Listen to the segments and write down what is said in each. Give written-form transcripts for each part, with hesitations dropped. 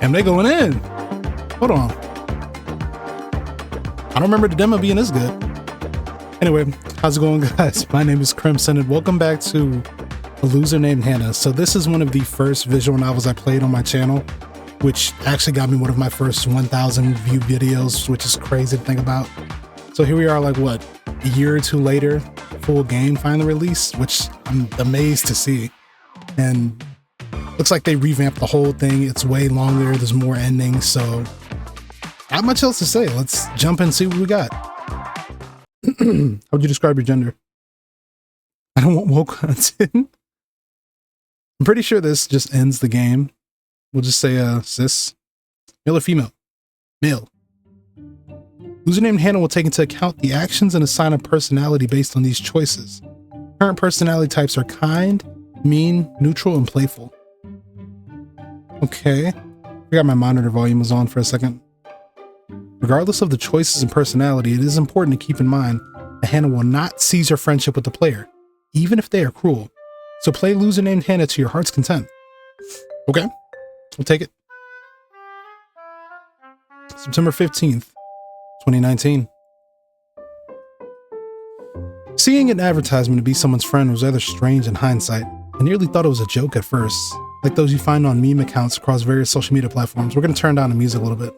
Damn, they going in. Hold on. I don't remember the demo being this good. Anyway, how's it going, guys? My name is Crimson, and welcome back to A Loser Named Hana. So this is one of the first visual novels I played on my channel, which actually got me one of my first 1,000 view videos, which is crazy to think about. So here we are, like, what, a year or two later, full game finally released, which I'm amazed to see. And looks like they revamped the whole thing. It's way longer. There's more endings. So not much else to say. Let's jump and see what we got. How would you describe your gender? I don't want woke content. I'm pretty sure this just ends the game. We'll just say cis. Male or female? Male. Loser named Hana will take into account the actions and assign a personality based on these choices. Current personality types are kind, mean, neutral, and playful. Okay. I forgot my monitor volume was on for a second. Regardless of the choices and personality, it is important to keep in mind that Hana will not seize your friendship with the player, even if they are cruel. So play Loser Named Hana to your heart's content. Okay, we'll take it. September 15th, 2019. Seeing an advertisement to be someone's friend was rather strange in hindsight. I nearly thought it was a joke at first, like those you find on meme accounts across various social media platforms. We're going to turn down the music a little bit.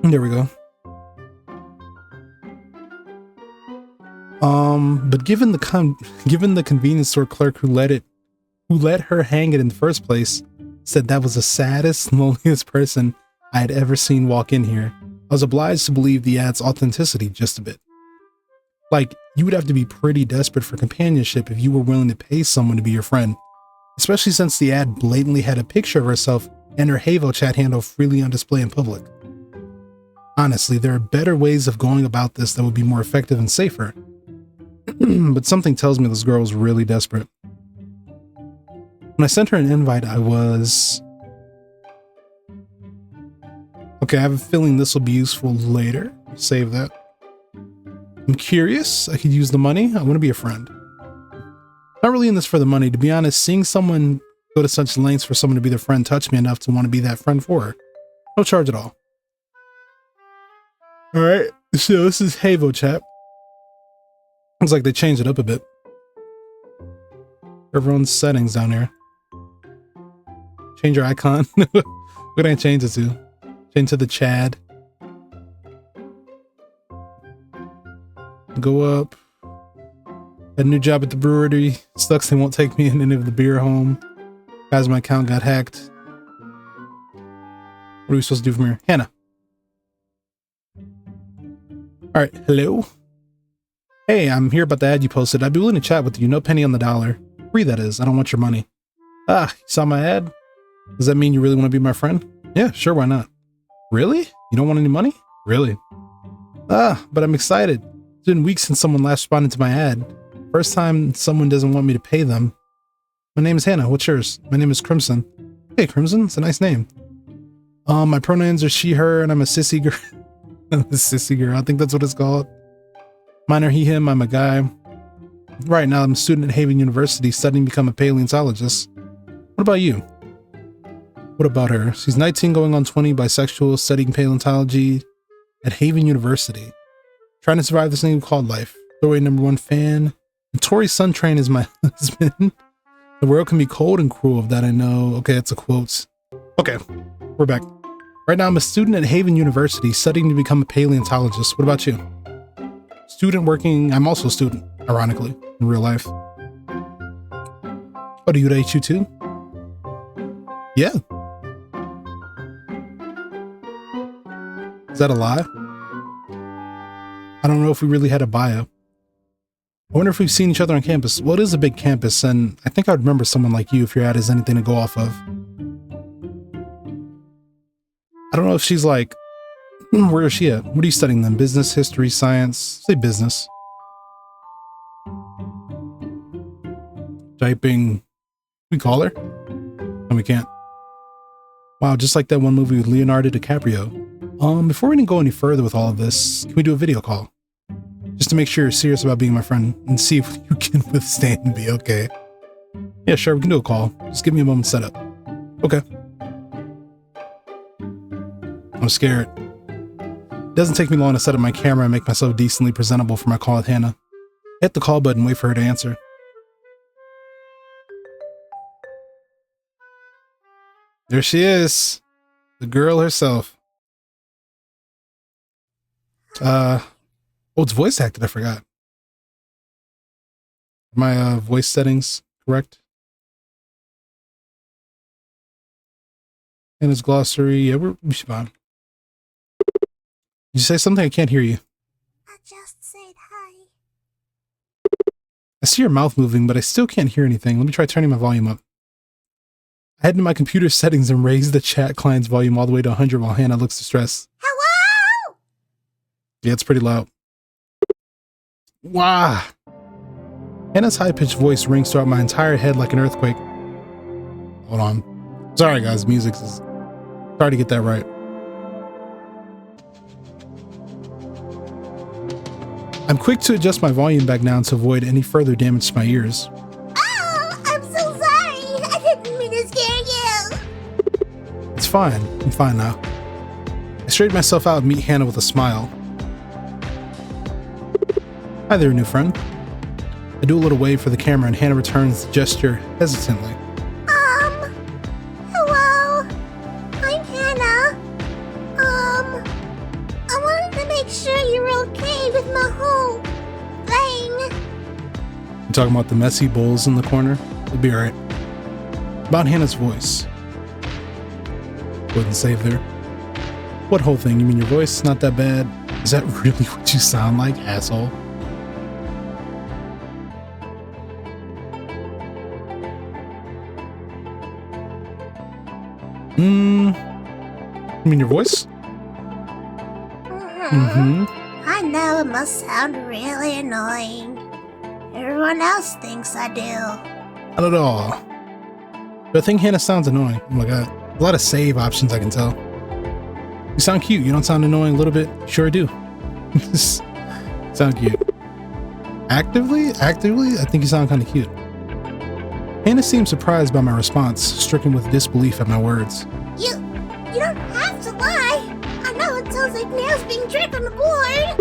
There we go. But given the convenience store clerk who let her hang it in the first place, said that was the saddest, loneliest person I had ever seen walk in here, I was obliged to believe the ad's authenticity just a bit. Like, you would have to be pretty desperate for companionship if you were willing to pay someone to be your friend, especially since the ad blatantly had a picture of herself and her Havo chat handle freely on display in public. Honestly, there are better ways of going about this that would be more effective and safer. But something tells me this girl was really desperate. When I sent her an invite, I was... Okay, I have a feeling this will be useful later. Save that. I'm curious. I could use the money. I want to be a friend. Not really in this for the money. To be honest, seeing someone go to such lengths for someone to be their friend touched me enough to want to be that friend for her. No charge at all. Alright, so this is Havo chat. Looks like they changed it up a bit. Everyone's settings down here. Change your icon. What can I change it to? Change to the Chad. Go up. Had a new job at the brewery. Sucks they won't take me in any of the beer home. Guys, my account got hacked. What are we supposed to do from here? Hana. Alright, hello? Hey, I'm here about the ad you posted. I'd be willing to chat with you, no penny on the dollar. Free, that is. I don't want your money. Ah, you saw my ad? Does that mean you really want to be my friend? Yeah, sure, why not? Really? You don't want any money? Really? Ah, but I'm excited. It's been weeks since someone last responded to my ad. First time someone doesn't want me to pay them. My name is Hana. What's yours? My name is Crimson. Hey, Crimson. It's a nice name. My pronouns are she, her, and I'm a sissy girl. I'm a sissy girl. I think that's what it's called. Mine are he, him. I'm a guy. Right now, I'm a student at Haven University studying to become a paleontologist. What about you? What about her? She's 19 going on 20, bisexual, studying paleontology at Haven University. Trying to survive this thing called life. Throwaway #1 fan. Tori Suntrain is my husband. The world can be cold and cruel, of that I know. Okay, that's a quote. Okay, we're back. Right now, I'm a student at Haven University studying to become a paleontologist. What about you? Student working. I'm also a student, ironically, in real life. Oh, do you rate you too? Yeah. Is that a lie? I don't know if we really had a bio. I wonder if we've seen each other on campus. Well, it is a big campus, and I think I'd remember someone like you if your ad has anything to go off of. I don't know if she's like, where is she at? What are you studying then? Business, history, science? Say business. Typing. We call her? And we can't. Wow, just like that one movie with Leonardo DiCaprio. Before we can go any further with all of this, can we do a video call? Just to make sure you're serious about being my friend and see if you can withstand and be okay. Yeah, sure, we can do a call. Just give me a moment to set up. Okay. I'm scared. It doesn't take me long to set up my camera and make myself decently presentable for my call with Hana. Hit the call button and wait for her to answer. There she is. The girl herself. Oh, it's voice acted, I forgot. Are my voice settings correct? And his glossary, yeah, we should be fine. Did you say something? I can't hear you. I just said hi. I see your mouth moving, but I still can't hear anything. Let me try turning my volume up. I head into my computer settings and raise the chat client's volume all the way to 100 while Hana looks distressed. Hello? Yeah, it's pretty loud. Wow. Hana's high-pitched voice rings throughout my entire head like an earthquake. Hold on. Sorry, guys. Music is hard to get that right. I'm quick to adjust my volume back down to avoid any further damage to my ears. Oh, I'm so sorry. I didn't mean to scare you. It's fine. I'm fine now. I straighten myself out and meet Hana with a smile. Hi there, new friend. I do a little wave for the camera and Hana returns the gesture hesitantly. Hello. I'm Hana. I wanted to make sure you're okay with my whole thing. You talking about the messy bowls in the corner? It'll be alright. About Hana's voice. Wouldn't save there. What whole thing? You mean your voice? Not that bad? Is that really what you sound like, asshole? You mean your voice? I know it must sound really annoying. Everyone else thinks I do. Not at all. But I think Hana sounds annoying. Oh my god. A lot of save options, I can tell. You sound cute. You don't sound annoying a little bit? Sure I do. Sound cute. Actively, I think you sound kind of cute. Hana seemed surprised by my response, stricken with disbelief at my words. You don't have to lie. I know it sounds like nails being dragged on the board.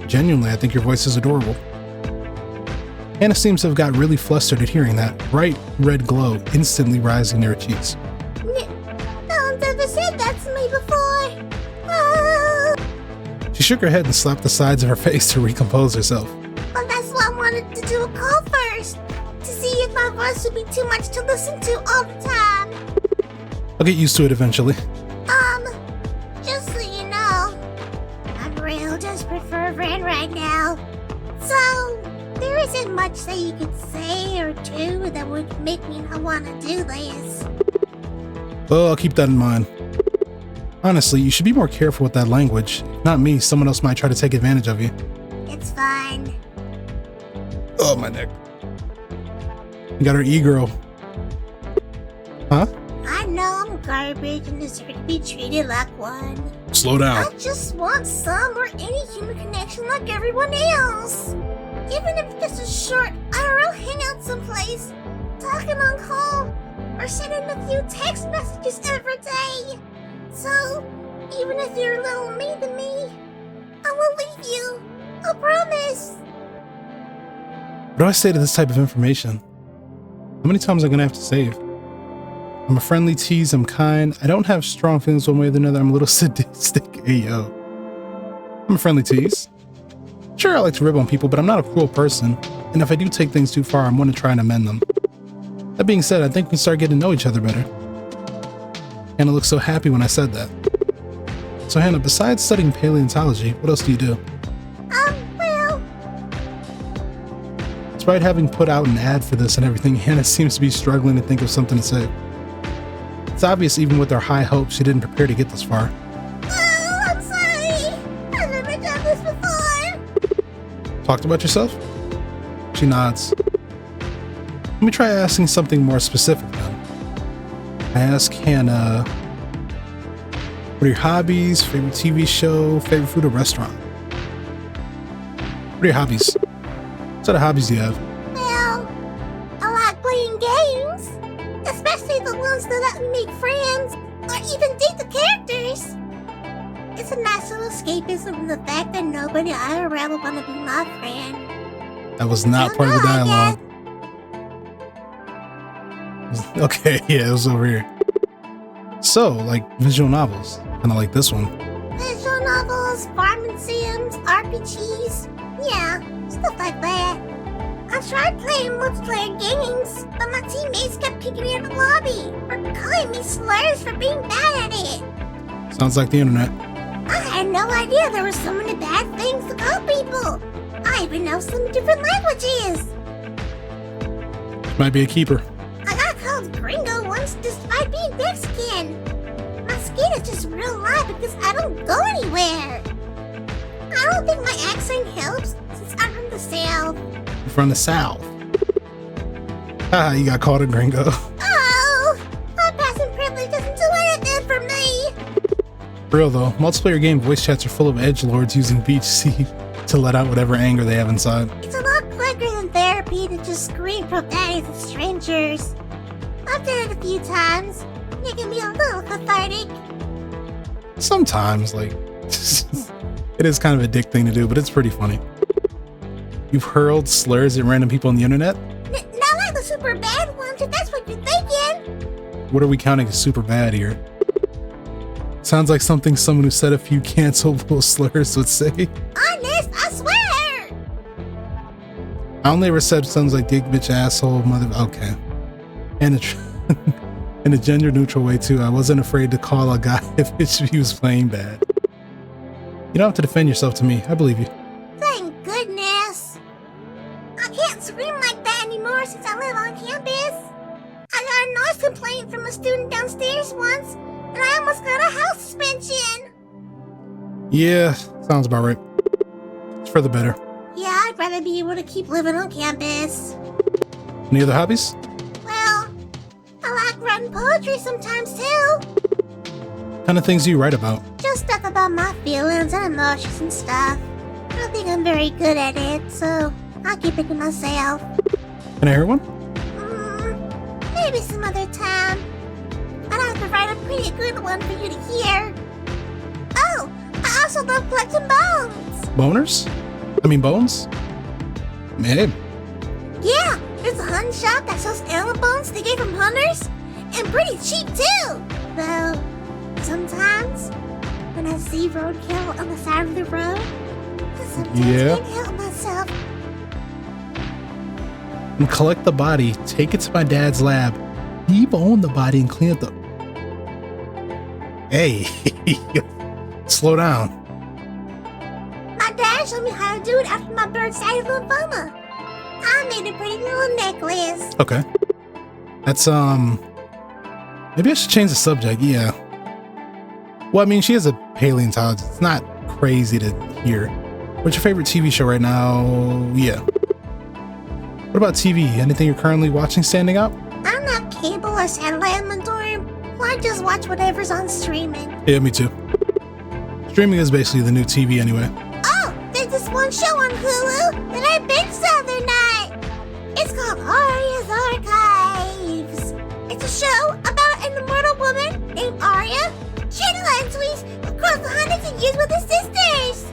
Genuinely, I think your voice is adorable. Hana seems to have got really flustered at hearing that bright red glow instantly rising near her cheeks. No one's ever said that to me before. Oh. She shook her head and slapped the sides of her face to recompose herself. Well, that's why I wanted to do a call first. To see if my voice would be too much to listen to all the time. I'll get used to it eventually. Just so you know, I'm real desperate for a friend right now. So, there isn't much that you could say or do that would make me not want to do this. Well, I'll keep that in mind. Honestly, you should be more careful with that language. Not me, someone else might try to take advantage of you. It's fine. Oh, my neck. You got her e-girl. Huh? I know I'm garbage and deserve to be treated like one. Slow down. I just want some or any human connection like everyone else. Even if it's just a short IRL hangout someplace, talking on call, or sending a few text messages every day. So, even if you're a little mean to me, I won't leave you. I promise. What do I say to this type of information? How many times am I gonna have to save? I'm a friendly tease, I'm kind. I don't have strong feelings one way or the other. I'm a little sadistic. Ayo. I'm a friendly tease. Sure, I like to rib on people, but I'm not a cruel person. And if I do take things too far, I'm going to try and amend them. That being said, I think we can start getting to know each other better. Hana looked so happy when I said that. So Hana, besides studying paleontology, what else do you do? Well... Despite having put out an ad for this and everything, Hana seems to be struggling to think of something to say. It's obvious even with our high hopes, she didn't prepare to get this far. Oh, I'm sorry. I've never done this before. Talked about yourself? She nods. Let me try asking something more specific then. I ask Hana, what are your hobbies, favorite TV show, favorite food or restaurant? What are your hobbies? What sort of hobbies do you have? Well, I like playing games. Especially the ones that let me make friends or even date the characters. It's a nice little escapism from the fact that nobody IRL will want to be my friend. That was not part of the dialogue. Okay, yeah, it was over here. So, like visual novels, kind of like this one. Visual novels, farming sims, RPGs, yeah, stuff like that. I tried playing multiplayer games, but my teammates kept kicking me out of the lobby or calling me slurs for being bad at it. Sounds like the internet. I had no idea there were so many bad things to call people. I even know some different languages. Might be a keeper. I got called gringo once despite being Mexican. My skin is just real light because I don't go anywhere. I don't think my accent helps since I'm from the South. From the South. Haha, you got called a gringo. Oh, my passing privilege doesn't do anything for me. For real though, multiplayer game voice chats are full of edgelords using VHC to let out whatever anger they have inside. It's a lot quicker than therapy to just scream profanities at strangers. I've done it a few times. It can be a little cathartic. Sometimes, like, it is kind of a dick thing to do, but it's pretty funny. You've hurled slurs at random people on the internet? Not like the super bad ones, if that's what you're thinking. What are we counting as super bad here? Sounds like something someone who said a few cancelable slurs would say. Honest, I swear! I only ever said something like dick, bitch, asshole, mother. Okay. And in a gender neutral way too. I wasn't afraid to call a guy if he was playing bad. You don't have to defend yourself to me. I believe you. Thank goodness. I can't scream like that anymore since I live on campus. I got a noise complaint from a student downstairs once, and I almost got a house suspension. Yeah, sounds about right. It's for the better. Yeah, I'd rather be able to keep living on campus. Any other hobbies? Well, I like writing poetry sometimes too. What kind of things do you write about? Just stuff about my feelings and emotions and stuff. I don't think I'm very good at it, so I'll keep it to myself. Can I hear one? Maybe some other time. I'd have to write a pretty good one for you to hear. Oh, I also love collecting bones. Boners? I mean bones? Man. Yeah, there's a hunt shop that sells animal bones they get from hunters, and pretty cheap too. Though, sometimes, when I see roadkill on the side of the road, I sometimes can't help myself. And collect the body, take it to my dad's lab, debone the body and clean up the... Hey, slow down. My dad showed me how to do it after my bird-sided lymphoma. I made a pretty little necklace. Okay. That's, maybe I should change the subject, yeah. Well, I mean, she has a paleontologist. It's not crazy to hear. What's your favorite TV show right now? Yeah. What about TV? Anything you're currently watching standing out? I don't have cable or satellite in my dorm, so I just watch whatever's on streaming. Yeah, me too. Streaming is basically the new TV anyway. Oh, there's this one show on Hulu that I binged the other night. It's called Arya's Archives. It's a show about an immortal woman named Arya. She had entries across the hundreds of years with her sisters.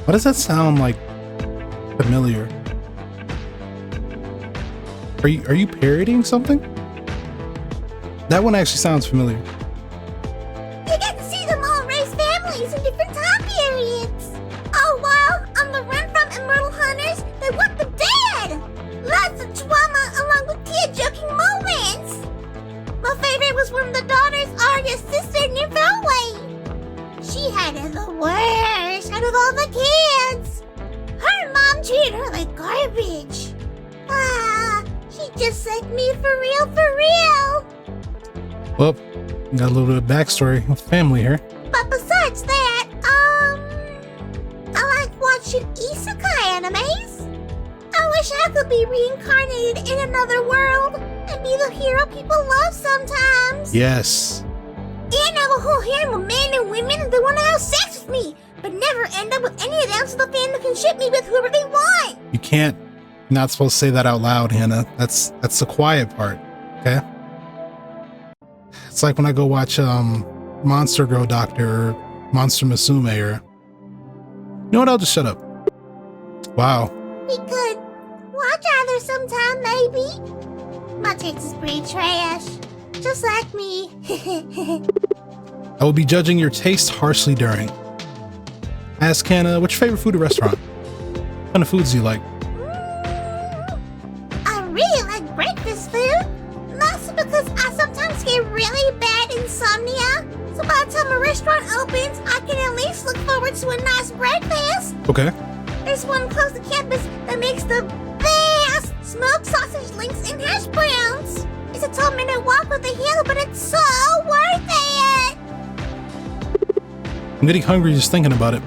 Why does that sound like familiar? Are you parodying something? That one actually sounds familiar. You get to see them all raise families in different time periods. Oh, while on the run from immortal hunters, they want them dead. Lots of drama along with tear-jerking moments. My favorite was when the daughters Arya's sister named Farway. She had it the worst out of all the kids. Her mom treated her like garbage. She just liked me for real, for real. Well, got a little bit of backstory of family here. But besides that, I like watching isekai animes. I wish I could be reincarnated in another world and be the hero people love sometimes. Yes. And have a whole harem of men and women that want to have sex with me, but never end up with any of them so the fandom can ship me with whoever they want. You can't. You're not supposed to say that out loud, Hannah. That's the quiet part, okay? It's like when I go watch Monster Girl Doctor or Monster Musume or... You know what? I'll just shut up. Wow. We could watch either sometime, maybe. My taste is pretty trash. Just like me. I will be judging your taste harshly during. Ask Hana, what's your favorite food at a restaurant? What kind of foods do you like? I really like breakfast food. Mostly because I sometimes get really bad insomnia. So by the time a restaurant opens, I can at least look forward to a nice breakfast. Okay. There's one close to campus that makes the best smoked sausage links and hash browns. It's a 12-minute walk with a hill, but it's so worth it. I'm getting hungry just thinking about it.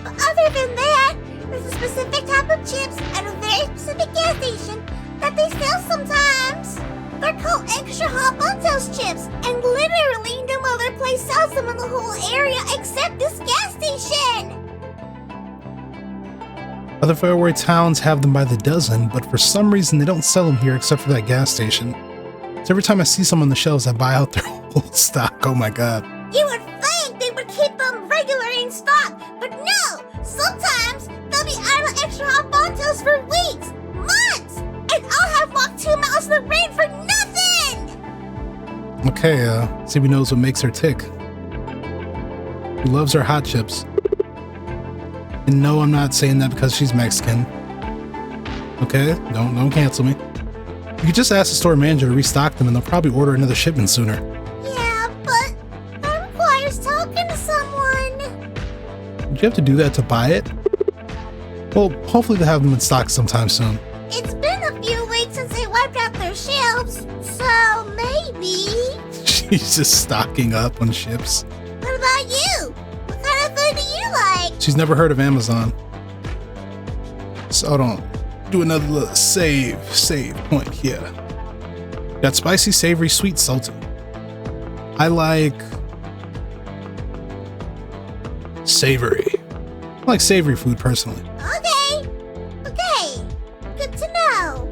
But other than that, there's a specific type of chips at a very specific gas station that they sell sometimes. They're called extra hot Buntos chips, and literally no other place sells them in the whole area except this gas station. Other faraway towns have them by the dozen, but for some reason they don't sell them here except for that gas station. So every time I see some on the shelves, I buy out their whole stock. Oh my god. You would think they would keep them regular in stock, but no! Sometimes they'll be out of extra hot Buntos for weeks, months, and I'll have walked 2 miles in the rain for nothing! Okay, CB knows what makes her tick. She loves her hot chips. And no, I'm not saying that because she's Mexican. Okay, don't cancel me. You could just ask the store manager to restock them and they'll probably order another shipment sooner. Yeah, but that requires talking to someone. Did you have to do that to buy it? Well, hopefully they'll have them in stock sometime soon. It's been a few weeks since they wiped out their shelves, so maybe. She's just stocking up on ships. What about you? What kind of food do you like? She's never heard of Amazon. So hold on. Do another little save point here. Got spicy, savory, sweet, salty. I like savory. I like savory food personally. Okay. Good to know.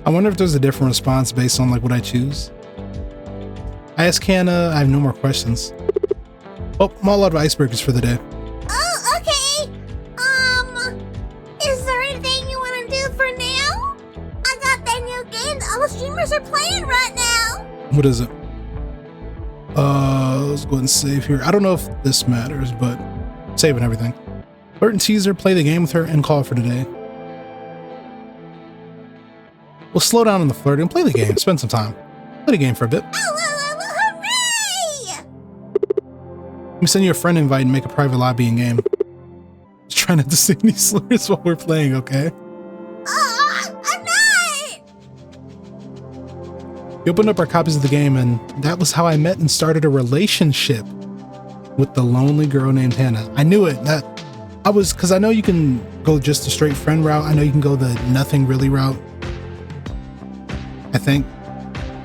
I wonder if there's a different response based on like what I choose. I ask Hana, I have no more questions. Oh, I'm all out of icebreakers for the day. Oh, okay. Is there anything you want to do for now? I got that new game that all the streamers are playing right now. What is it? Let's go ahead and save here. I don't know if this matters, but saving everything. Flirt and tease her, play the game with her, and call for today. We'll slow down on the flirting and play the game. Spend some time. Play the game for a bit. Hooray! Let me send you a friend invite and make a private lobby in game. Just try not to say any slurs while we're playing, okay? I'm not! We opened up our copies of the game, and that was how I met and started a relationship with the lonely girl named Hana. I knew it. Because I know you can go just a straight friend route. I know you can go the nothing really route. I think.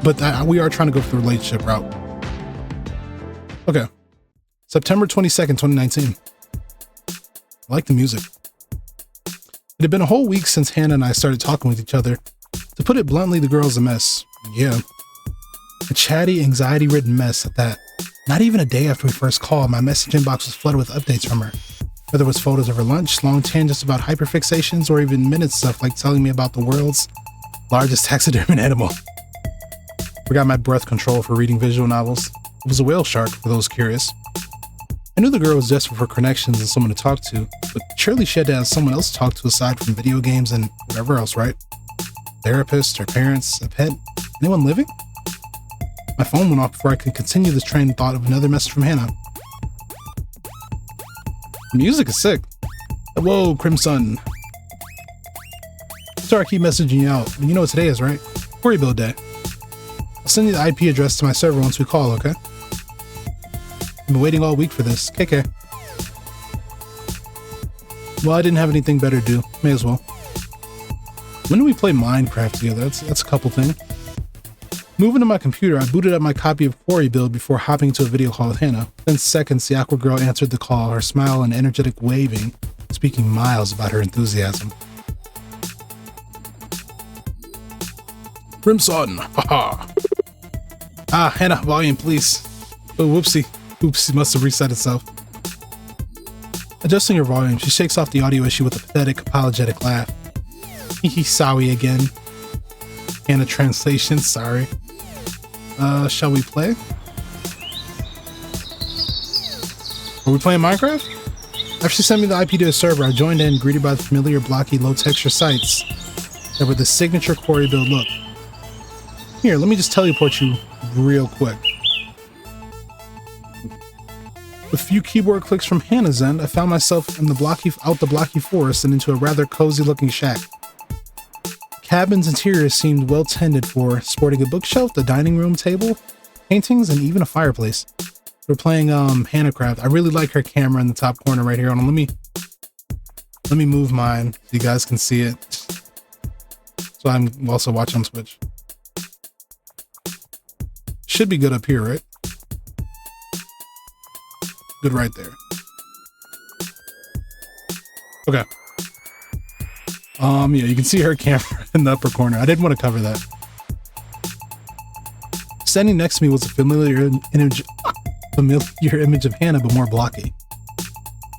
But we are trying to go for the relationship route. Okay. September 22nd, 2019. I like the music. It had been a whole week since Hana and I started talking with each other. To put it bluntly, the girl's a mess. Yeah. A chatty, anxiety-ridden mess at that. Not even a day after we first called, my message inbox was flooded with updates from her. Whether it was photos of her lunch, long tangents about hyperfixations, or even minute stuff like telling me about the world's largest taxidermied animal. Forgot my breath control for reading visual novels. It was a whale shark, for those curious. I knew the girl was desperate for connections and someone to talk to, but surely she had to have someone else to talk to aside from video games and whatever else, right? Therapist, her parents, a pet, anyone living? My phone went off before I could continue this train of thought of another message from Hana. The music is sick. Whoa, Crimson. Sorry I keep messaging you out, but you know what today is, right? Quarry build day. I'll send you the IP address to my server once we call, okay? I've been waiting all week for this. KK. Well, I didn't have anything better to do. May as well. When do we play Minecraft together? That's a couple thing. Moving to my computer, I booted up my copy of Quarry Build before hopping into a video call with Hana. Within seconds, the Aqua Girl answered the call, her smile and energetic waving, speaking miles about her enthusiasm. Crimson, haha. Ah, Hana, volume, please. Oh, whoopsie. Oops, it must have reset itself. Adjusting her volume, she shakes off the audio issue with a pathetic, apologetic laugh. Hehe, sorry again. Hana translation, sorry. Shall we play? Are we playing Minecraft? After she sent me the IP to a server, I joined in, greeted by the familiar blocky, low-texture sites that were the signature quarry build look. Here, let me just teleport you real quick. With a few keyboard clicks from Hana's end, I found myself in out the blocky forest and into a rather cozy-looking shack. Cabin's interior seemed well tended for, sporting a bookshelf, the dining room table, paintings, and even a fireplace. We're playing Hanacraft. I really like her camera in the top corner right here. Hold on, let me move mine so you guys can see it. So I'm also watching on Switch. Should be good up here, right? Good right there. Okay. Yeah, you can see her camera in the upper corner. I didn't want to cover that. Standing next to me was a familiar image of Hana, but more blocky.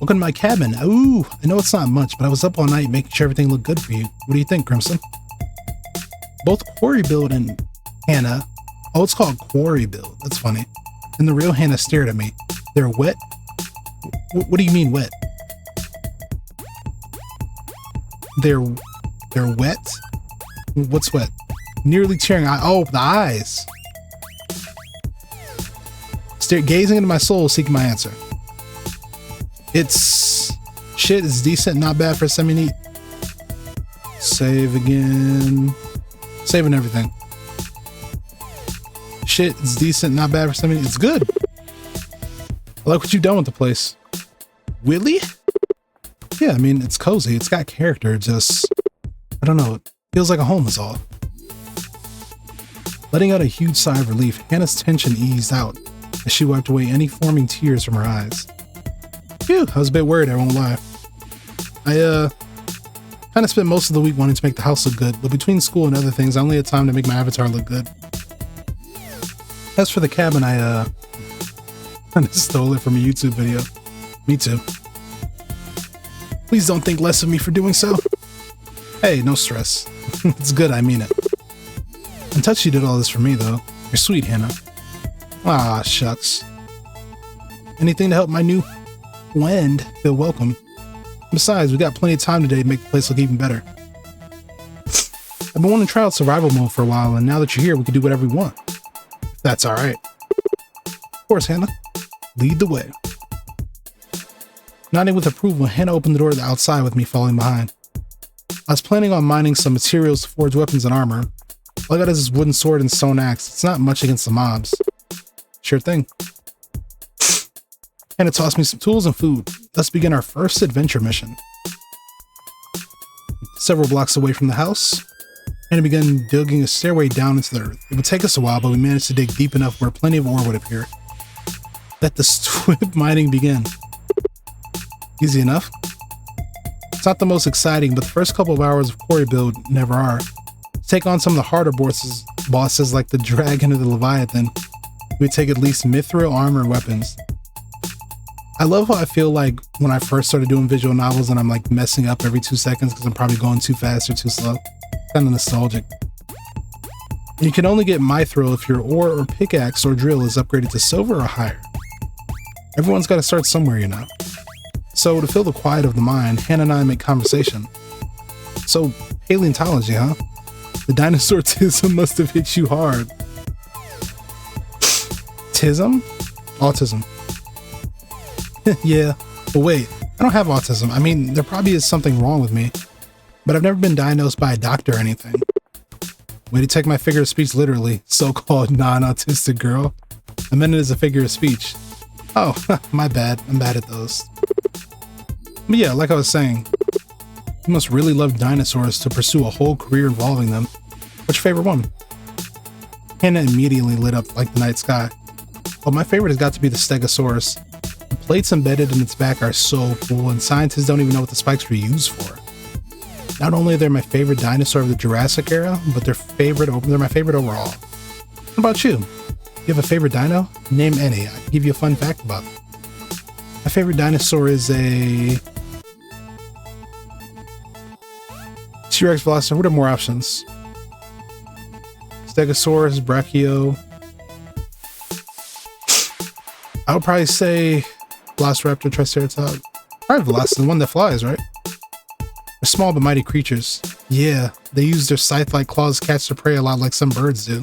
Welcome to my cabin. Ooh, I know it's not much, but I was up all night making sure everything looked good for you. What do you think, Crimson? Both Quarry Build and Hana. Oh, it's called Quarry Build. That's funny. And the real Hana stared at me. They're wet? What do you mean wet? They're wet? What's wet? Nearly tearing eye. Oh, the eyes. Gazing into my soul, seeking my answer. It's shit. It's decent, not bad for semi-neat. Save again. Saving everything. Shit, it's decent, not bad for semi-neat. It's good. I like what you've done with the place. Willie? Yeah, I mean, it's cozy. It's got character. Just, I don't know. It feels like a home is all. Letting out a huge sigh of relief, Hana's tension eased out as she wiped away any forming tears from her eyes. Phew, I was a bit worried, I won't lie. I, kind of spent most of the week wanting to make the house look good, but between school and other things, I only had time to make my avatar look good. As for the cabin, I just stole it from a YouTube video. Me too. Please don't think less of me for doing so. Hey, no stress. It's good, I mean it. I'm touched you did all this for me, though. You're sweet, Hana. Ah, shucks. Anything to help my new friend feel welcome. Besides, we got plenty of time today to make the place look even better. I've been wanting to try out survival mode for a while, and now that you're here, we can do whatever we want. If that's alright. Of course, Hana. Lead the way. Nodding with approval, Hana opened the door to the outside with me following behind. I was planning on mining some materials to forge weapons and armor. All I got is this wooden sword and stone axe. It's not much against the mobs. Sure thing. Hana tossed me some tools and food. Let's begin our first adventure mission. Several blocks away from the house, Hana began digging a stairway down into the earth. It would take us a while, but we managed to dig deep enough where plenty of ore would appear. Let the swift mining begin. Easy enough. It's not the most exciting, but the first couple of hours of quarry build never are. To take on some of the harder bosses like the Dragon or the Leviathan, it would take at least mithril armor and weapons. I love how I feel like when I first started doing visual novels and I'm like messing up every 2 seconds because I'm probably going too fast or too slow. Kind of nostalgic. You can only get mithril if your ore or pickaxe or drill is upgraded to silver or higher. Everyone's got to start somewhere, you know. So to fill the quiet of the mind, Hana and I make conversation. So, paleontology, huh? The dinosaur tism must have hit you hard. Tism? Autism. Yeah, but wait, I don't have autism. I mean, there probably is something wrong with me, but I've never been diagnosed by a doctor or anything. Way to take my figure of speech literally, so-called non-autistic girl. I meant it as a figure of speech. Oh, my bad. I'm bad at those. But yeah, like I was saying, you must really love dinosaurs to pursue a whole career involving them. What's your favorite one? Hana immediately lit up like the night sky. But my favorite has got to be the Stegosaurus. The plates embedded in its back are so cool, and scientists don't even know what the spikes were used for. Not only are they my favorite dinosaur of the Jurassic era, but they're my favorite overall. How about you? You have a favorite dino? Name any. I can give you a fun fact about it. My favorite dinosaur is a T-Rex, Velociraptor. What are more options? Stegosaurus, Brachio. I would probably say Velociraptor, Triceratops. Probably Velociraptor, the one that flies, right? They're small but mighty creatures. Yeah, they use their scythe-like claws to catch their prey a lot like some birds do.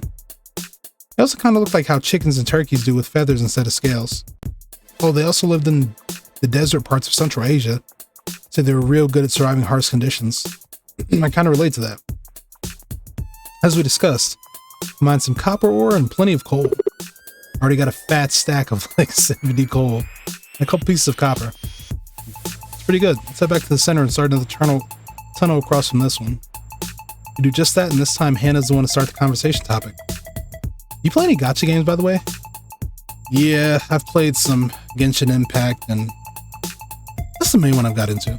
They also kind of look like how chickens and turkeys do with feathers instead of scales. Oh, they also lived in the desert parts of Central Asia, so they were real good at surviving harsh conditions. I kind of relate to that. As we discussed, mine some copper ore and plenty of coal. Already got a fat stack of like 70 coal and a couple pieces of copper. It's pretty good. Let's head back to the center and start another tunnel across from this one. You do just that, and this time Hannah's the one to start the conversation topic. You play any gacha games, by the way? Yeah, I've played some Genshin Impact, and that's the main one I've got into.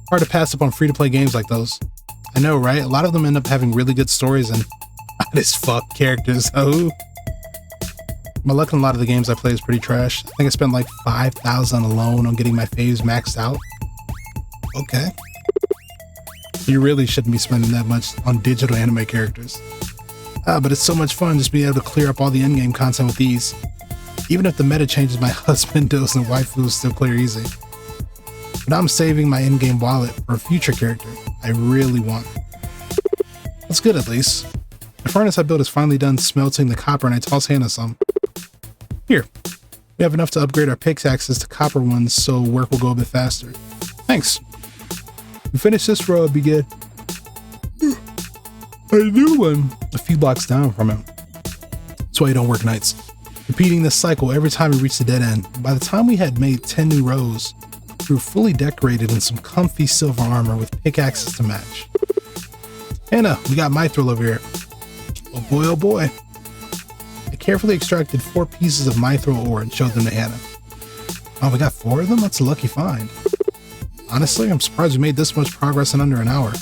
Hard to pass up on free-to-play games like those. I know, right? A lot of them end up having really good stories and odd as fuck characters. Oh. My luck in a lot of the games I play is pretty trash. I think I spent like 5,000 alone on getting my faves maxed out. Okay. You really shouldn't be spending that much on digital anime characters. But it's so much fun just being able to clear up all the endgame content with ease. Even if the meta changes, my husbandos and waifus still clear easy. But I'm saving my endgame wallet for a future character I really want. That's good at least. The furnace I built is finally done smelting the copper, and I toss Hannah some. Here, we have enough to upgrade our pickaxes to copper ones so work will go a bit faster. Thanks. We finish this row, it'll be good. A new one a few blocks down from him. That's why you don't work nights. Repeating this cycle every time we reach the dead end. By the time we had made 10 new rows, we were fully decorated in some comfy silver armor with pickaxes to match. Hannah, we got mithril over here. Oh boy, oh boy. I carefully extracted 4 pieces of mithril ore and showed them to Hannah. Oh, we got 4 of them? That's a lucky find. Honestly, I'm surprised we made this much progress in under an hour.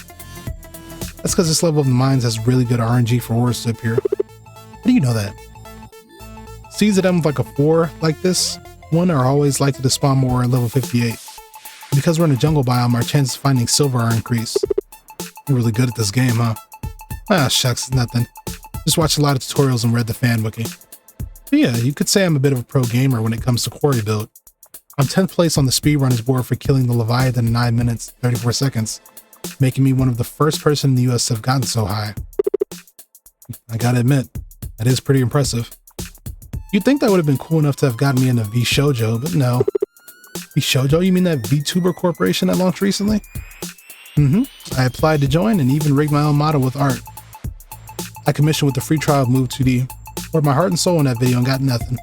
That's because this level of the mines has really good RNG for ores to appear. How do you know that? Seeds that end with like a 4 like this one are always likely to spawn more at level 58. Because we're in a jungle biome, our chances of finding silver are increased. You're really good at this game, huh? Ah, shucks, it's nothing. Just watched a lot of tutorials and read the fan wiki. But yeah, you could say I'm a bit of a pro gamer when it comes to quarry build. I'm 10th place on the speedrunners board for killing the Leviathan in 9 minutes, 34 seconds, making me one of the first person in the US to have gotten so high. I gotta admit, that is pretty impressive. You'd think that would have been cool enough to have gotten me into VShojo, but no. VShojo? You mean that VTuber corporation that launched recently? I applied to join and even rigged my own model with art. I commissioned with the free trial of Move 2D, poured my heart and soul in that video and got nothing.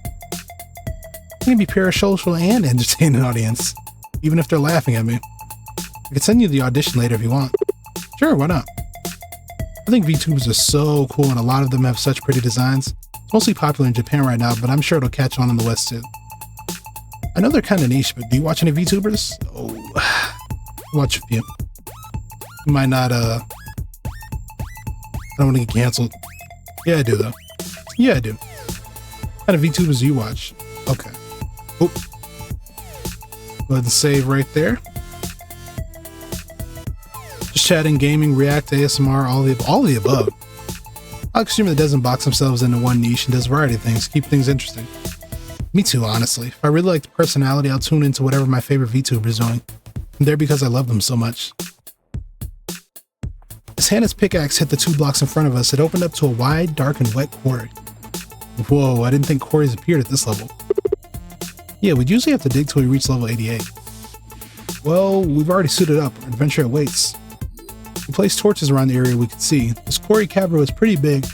I can be parasocial and entertain an audience, even if they're laughing at me. I can send you the audition later if you want. Sure, why not? I think VTubers are so cool and a lot of them have such pretty designs. It's mostly popular in Japan right now, but I'm sure it'll catch on in the West too. I know they're kind of niche, but do you watch any VTubers? Oh, I watch a few. You might not, I don't want to get canceled. Yeah, I do though. Yeah, I do. What kind of VTubers do you watch? Okay. Oop. Go ahead and save right there. Just chatting, gaming, React, ASMR, all the above. I'll assume that doesn't box themselves into one niche and does a variety of things, keep things interesting. Me too, honestly. If I really like the personality, I'll tune into whatever my favorite VTuber is doing. I'm there because I love them so much. As Hannah's pickaxe hit the 2 blocks in front of us, it opened up to a wide, dark, and wet quarry. Whoa, I didn't think quarries appeared at this level. Yeah, we'd usually have to dig till we reach level 88. Well, we've already suited up. Our adventure awaits. We placed torches around the area we could see. This quarry cavern was pretty big.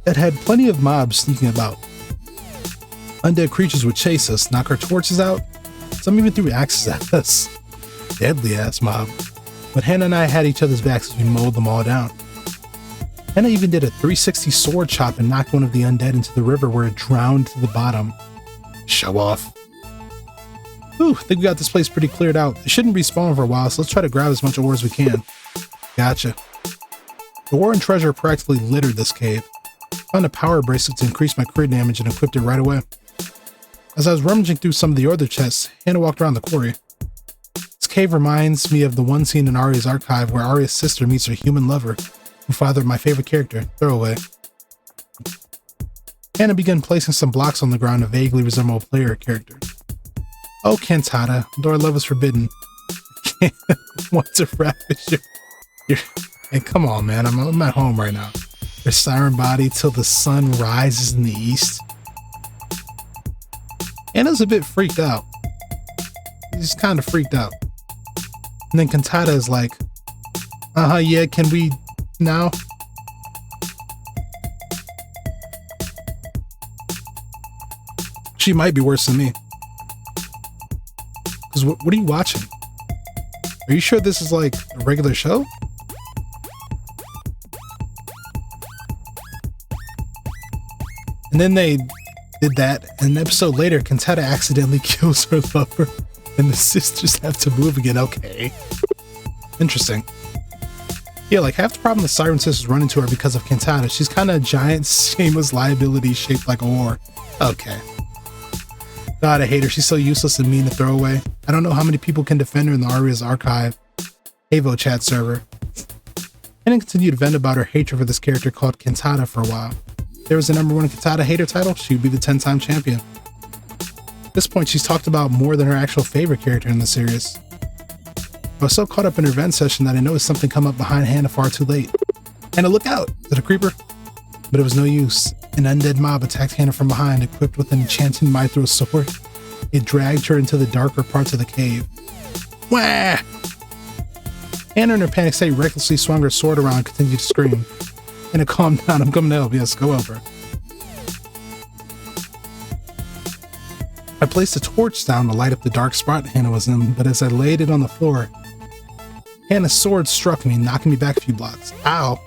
It had plenty of mobs sneaking about. Undead creatures would chase us, knock our torches out. Some even threw axes at us. Deadly ass mob. But Hannah and I had each other's backs as we mowed them all down. Hannah even did a 360 sword chop and knocked one of the undead into the river where it drowned to the bottom. Show off. Ooh, I think we got this place pretty cleared out. It shouldn't respawn for a while, so let's try to grab as much ore as we can. Gotcha. The war and treasure practically littered this cave. I found a power bracelet to increase my crit damage and equipped it right away. As I was rummaging through some of the other chests, Hana walked around the quarry. This cave reminds me of the one scene in Arya's archive where Arya's sister meets her human lover, who fathered my favorite character, Throwaway. Hana began placing some blocks on the ground to vaguely resemble a player character. Oh, Cantata, though our love is forbidden. I can't want to ravish your... Hey, come on, man, I'm at home right now. Your siren body till the sun rises in the east. Hana's a bit freaked out. He's kind of freaked out. And then Cantata is like, yeah, can we now? She might be worse than me. Because what are you watching? Are you sure this is like a regular show? And then they did that, and an episode later, Cantata accidentally kills her lover, and the sisters have to move again. Okay. Interesting. Yeah, like half the problem the Siren Sisters run into are because of Cantata. She's kind of a giant, shameless liability shaped like a whore. Okay. God, I hate her. She's so useless and mean to throw away. I don't know how many people can defend her in the Arya's archive Avo chat server. And continued to vent about her hatred for this character called Cantata for a while. If there was a #1 Cantata hater title, she would be the 10-time champion. At this point, she's talked about more than her actual favorite character in the series. I was so caught up in her vent session that I noticed something come up behind Hana far too late. Hana, look out! Is it a creeper? But it was no use. An undead mob attacked Hana from behind, equipped with an enchanted mithril sword. It dragged her into the darker parts of the cave. Wah! Hana in her panic state recklessly swung her sword around and continued to scream. Hana, calm down, I'm coming to help. Yes, go help her. I placed a torch down to light up the dark spot Hana was in, but as I laid it on the floor, Hana's sword struck me, knocking me back a few blocks. Ow!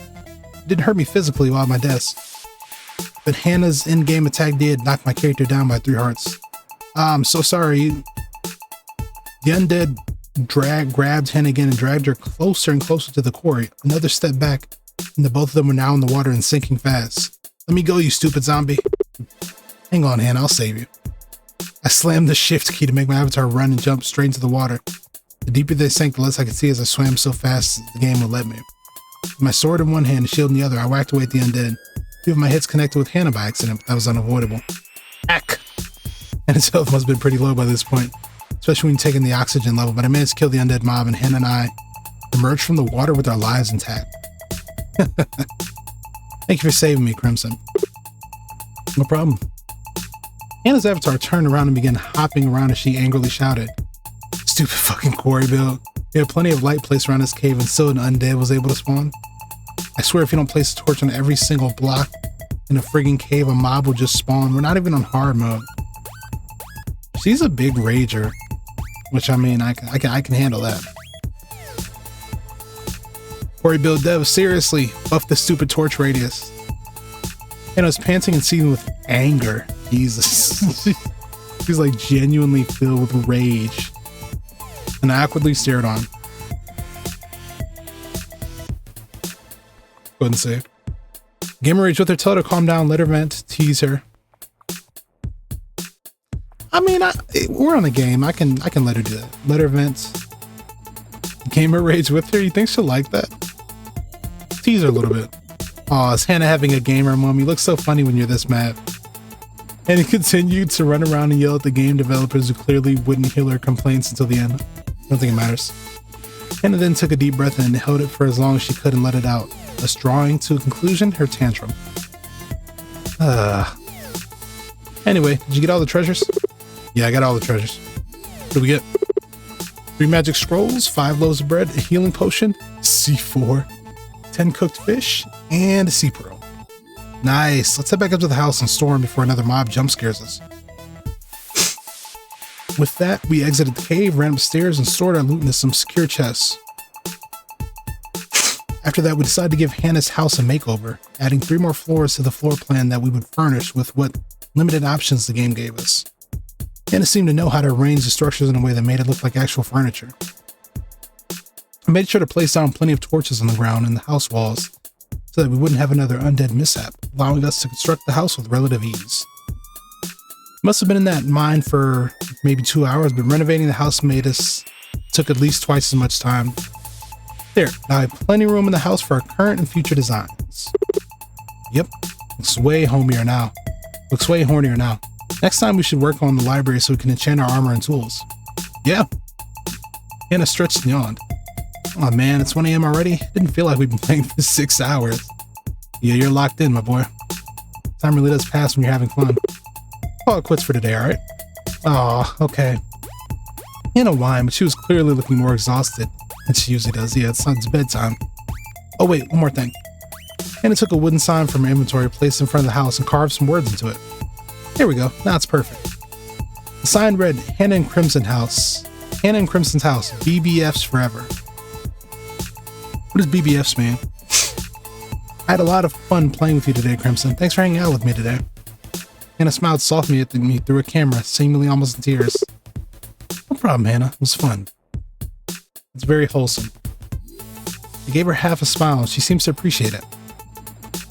It didn't hurt me physically while at my desk, but Hana's in-game attack did knock my character down by 3 hearts. I'm so sorry. The undead grabbed Hana again and dragged her closer and closer to the quarry. Another step back, and the both of them were now in the water and sinking fast. Let me go, you stupid zombie. Hang on, Hana, I'll save you. I slammed the shift key to make my avatar run and jump straight into the water. The deeper they sank, the less I could see as I swam so fast as the game would let me. With my sword in one hand and shield in the other, I whacked away at the undead. 2 of my hits connected with Hana by accident, but that was unavoidable. Ack! And his health must have been pretty low by this point, especially when taking the oxygen level, but I managed to kill the undead mob, and Hana and I emerged from the water with our lives intact. Thank you for saving me, Crimson. No problem. Hana's avatar turned around and began hopping around as she angrily shouted, "Stupid fucking quarry build. We had plenty of light placed around this cave and still an undead was able to spawn. I swear if you don't place a torch on every single block in a friggin' cave, a mob will just spawn. We're not even on hard mode." She's a big rager, which I mean, I can handle that. Quarry build dev, seriously, buff the stupid torch radius. And I was panting and seething with anger. Jesus. She's like genuinely filled with rage. And I awkwardly stared on. Go ahead and save. Gamer rage with her, tell her to calm down, let her vent, tease her. I mean, we're on a game. I can let her do that. Let her vent. Gamer rage with her. You think she'll like that? Tease her a little bit. Aw, is Hana having a gamer moment? You look so funny when you're this mad. And he continued to run around and yell at the game developers who clearly wouldn't hear her complaints until the end. I don't think it matters. Hana then took a deep breath in and held it for as long as she could and let it out, thus drawing to a conclusion her tantrum. Anyway, did you get all the treasures? Yeah, I got all the treasures. What do we get? 3 magic scrolls, 5 loaves of bread, a healing potion, C4, 10 cooked fish, and a sea pearl. Nice. Let's head back up to the house and storm before another mob jump scares us. With that, we exited the cave, ran upstairs, and stored our loot into some secure chests. After that, we decided to give Hana's house a makeover, adding 3 more floors to the floor plan that we would furnish with what limited options the game gave us. Hana seemed to know how to arrange the structures in a way that made it look like actual furniture. I made sure to place down plenty of torches on the ground and the house walls, so that we wouldn't have another undead mishap, allowing us to construct the house with relative ease. Must have been in that mine for maybe 2 hours, but renovating the house took at least twice as much time. There, now I have plenty of room in the house for our current and future designs. Yep, looks way hornier now. Next time we should work on the library so we can enchant our armor and tools. Yeah. Hana stretched and yawned. Oh man, it's 1 AM already? Didn't feel like we've been playing for 6 hours. Yeah, you're locked in, my boy. Time really does pass when you're having fun. Call it quits for today, alright? Aw, okay. Hana whined, but she was clearly looking more exhausted than she usually does. Yeah, it's bedtime. Oh wait, one more thing. Hana took a wooden sign from her inventory, placed it in front of the house, and carved some words into it. Here we go. Now it's perfect. The sign read, Hana and Crimson's house, BBFs forever. What does BBFs mean? I had a lot of fun playing with you today, Crimson. Thanks for hanging out with me today. Hana smiled softly at me through a camera, seemingly almost in tears. No problem, Hana. It was fun. It's very wholesome. I gave her half a smile, and she seems to appreciate it.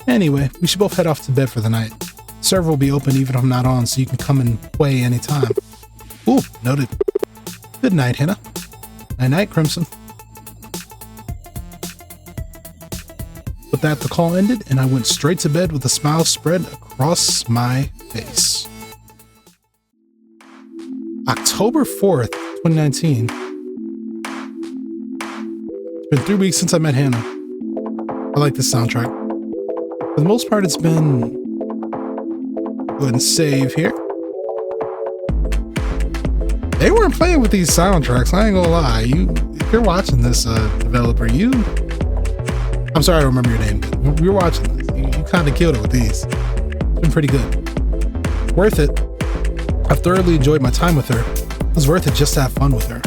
Anyway, we should both head off to bed for the night. The server will be open even if I'm not on, so you can come and play anytime. Ooh, noted. Good night, Hana. Night-night, Crimson. With that, the call ended, and I went straight to bed with a smile spread across my face. October 4th, 2019. It's been 3 weeks since I met Hana. I like this soundtrack. For the most part, it's been... Go ahead and save here. They weren't playing with these soundtracks, I ain't gonna lie. If you're watching this, developer, I'm sorry I don't remember your name, but you're watching this. You kind of killed it with these. It's been pretty good. Worth it. I've thoroughly enjoyed my time with her. It was worth it just to have fun with her.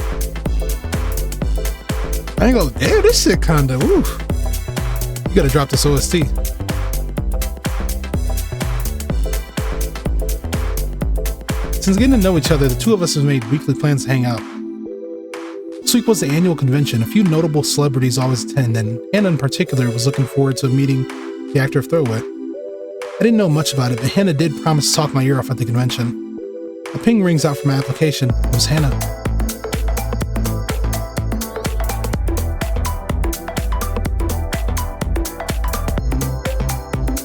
I ain't gonna, damn, this shit kinda, oof. You gotta drop this OST. Since getting to know each other, the two of us have made weekly plans to hang out. This week was the annual convention. A few notable celebrities always attend, and Hana in particular was looking forward to meeting the actor of Throwaway. I didn't know much about it, but Hana did promise to talk my ear off at the convention. A ping rings out from my application. It was Hana.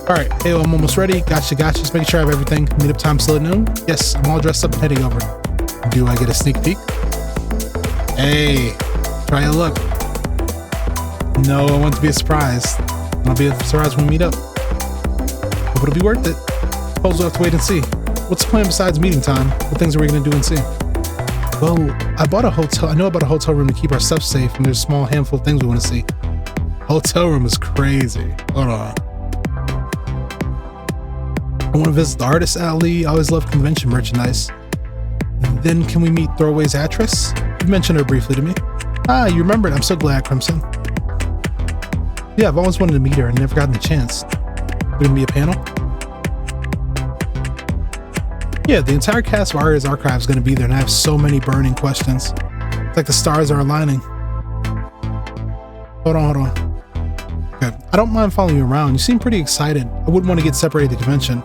Alright, hey, I'm almost ready. Gotcha. Just making sure I have everything. Meetup time still at noon? Yes, I'm all dressed up and heading over. Do I get a sneak peek? Hey, try your luck. No, I want it to be a surprise. I'll be a surprise when we meet up. Hope it'll be worth it. Suppose we'll have to wait and see. What's the plan besides meeting time? What things are we going to do and see? Well, I know about a hotel room to keep our stuff safe, and there's a small handful of things we want to see. Hotel room is crazy. Hold on. I want to visit the artist alley. I always love convention merchandise. Then can we meet Throwaway's actress? You mentioned her briefly to me. Ah, you remembered. I'm so glad, Crimson. Yeah, I've always wanted to meet her and never gotten the chance. There gonna be a panel? Yeah, the entire cast of Aria's Archive is gonna be there, and I have so many burning questions. It's like the stars are aligning. Hold on. Okay, I don't mind following you around. You seem pretty excited. I wouldn't want to get separated at the convention.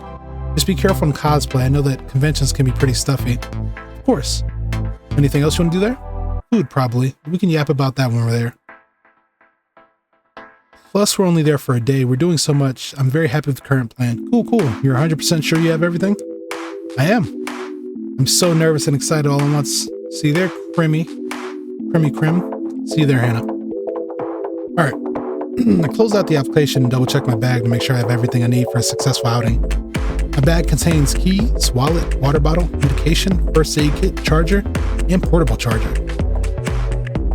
Just be careful in cosplay. I know that conventions can be pretty stuffy. Of course. Anything else you want to do there? Food, probably. We can yap about that when we're there. Plus, we're only there for a day. We're doing so much. I'm very happy with the current plan. Cool. You're 100% sure you have everything? I am. I'm so nervous and excited all at once. See you there, Crim. See you there, Hana. Alright. I closed out the application and double checked my bag to make sure I have everything I need for a successful outing. My bag contains keys, wallet, water bottle, medication, first aid kit, charger, and portable charger.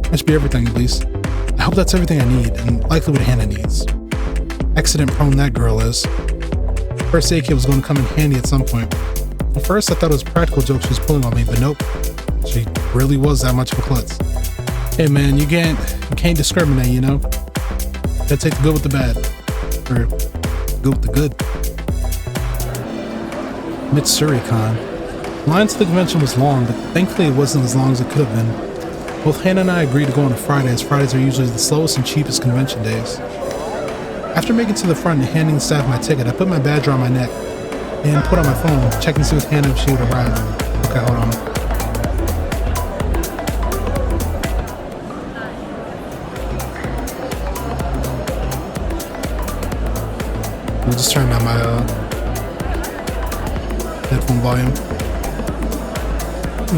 That should be everything, at least. I hope that's everything I need, and likely what Hana needs. Accident prone that girl is. First aid kit was going to come in handy at some point. At first, I thought it was a practical joke she was pulling on me, but nope. She really was that much of a klutz. Hey man, you can't discriminate, you know? Gotta take the good with the bad. Or the good with the good. Mitsuri-con. The line to the convention was long, but thankfully it wasn't as long as it could have been. Both Hana and I agreed to go on a Friday, as Fridays are usually the slowest and cheapest convention days. After making it to the front and handing the staff my ticket, I put my badge around my neck and put on my phone, checking to see with Hana if she would arrive. Okay, hold on. We'll just turn down my headphone volume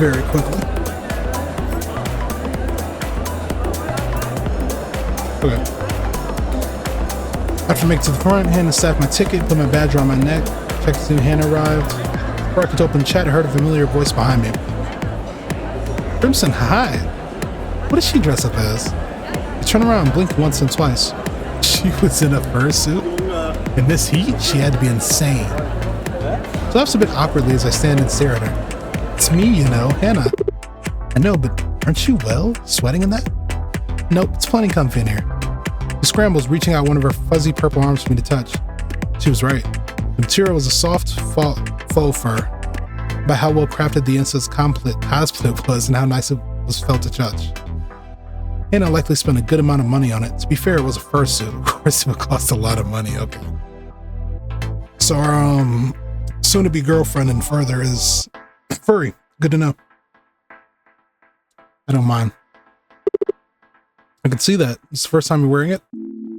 very quickly. Okay. After making it to the front, hand the staff my ticket, put my badge around my neck, checked to see when Hana arrived. Before I could open the chat, I heard a familiar voice behind me. Crimson, hi! What does she dress up as? I turned around and blinked once and twice. She was in a fursuit? In this heat, she had to be insane. She laughs a bit awkwardly as I stand and stare at her. It's me, you know, Hana. I know, but aren't you, well, sweating in that? Nope, it's plenty comfy in here. She scrambles, reaching out one of her fuzzy purple arms for me to touch. She was right. The material was a soft faux fur. By how well crafted the insect's cosplay was and how nice it was felt to touch. Hana likely spent a good amount of money on it. To be fair, it was a fursuit. Of course, it would cost a lot of money. Okay. So our soon-to-be girlfriend and further is furry. Good to know. I don't mind. I can see that. It's the first time you're wearing it.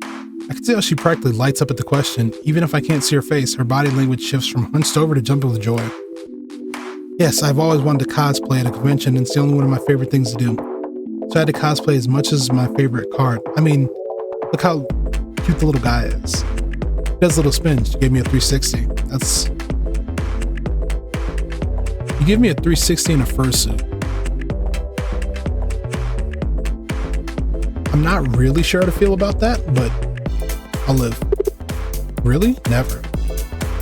I can see how she practically lights up at the question. Even if I can't see her face, her body language shifts from hunched over to jumping with joy. Yes, I've always wanted to cosplay at a convention, and it's the only one of my favorite things to do. So I had to cosplay as much as my favorite card. I mean, look how cute the little guy is. He does little spins. She gave me a 360. You give me a 360 in a fursuit. I'm not really sure how to feel about that, but I'll live. Really? Never.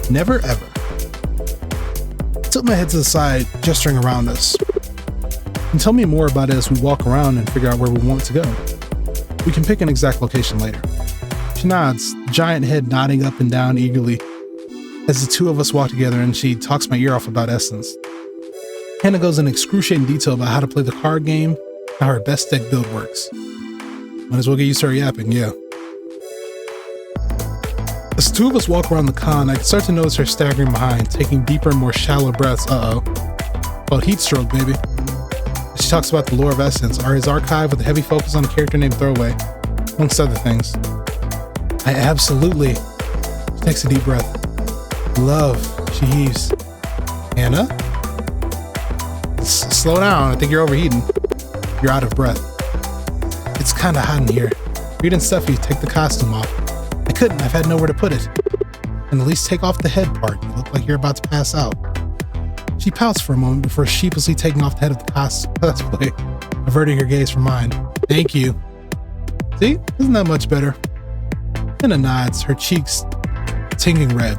Never ever. I tilt my head to the side, gesturing around us. And tell me more about it as we walk around and figure out where we want to go. We can pick an exact location later. She nods, the giant head nodding up and down eagerly as the two of us walk together, and she talks my ear off about Essence. Hana goes in excruciating detail about how to play the card game, how her best deck build works. Might as well get used to her yapping, yeah. As the two of us walk around the con, I can start to notice her staggering behind, taking deeper and more shallow breaths. Well, heat stroke, baby. She talks about the lore of Essence, or his archive with a heavy focus on a character named Throwaway, amongst other things. I absolutely. She takes a deep breath. Love, she heaves. Hana? Slow down, I think you're overheating. You're out of breath. It's kinda hot in here. Reed and Steffi, take the costume off. I couldn't, I've had nowhere to put it. And at least take off the head part. You look like you're about to pass out. She pouts for a moment before sheepishly taking off the head of the cosplay, averting her gaze from mine. Thank you. See? Isn't that much better? Hana nods, her cheeks tingling red.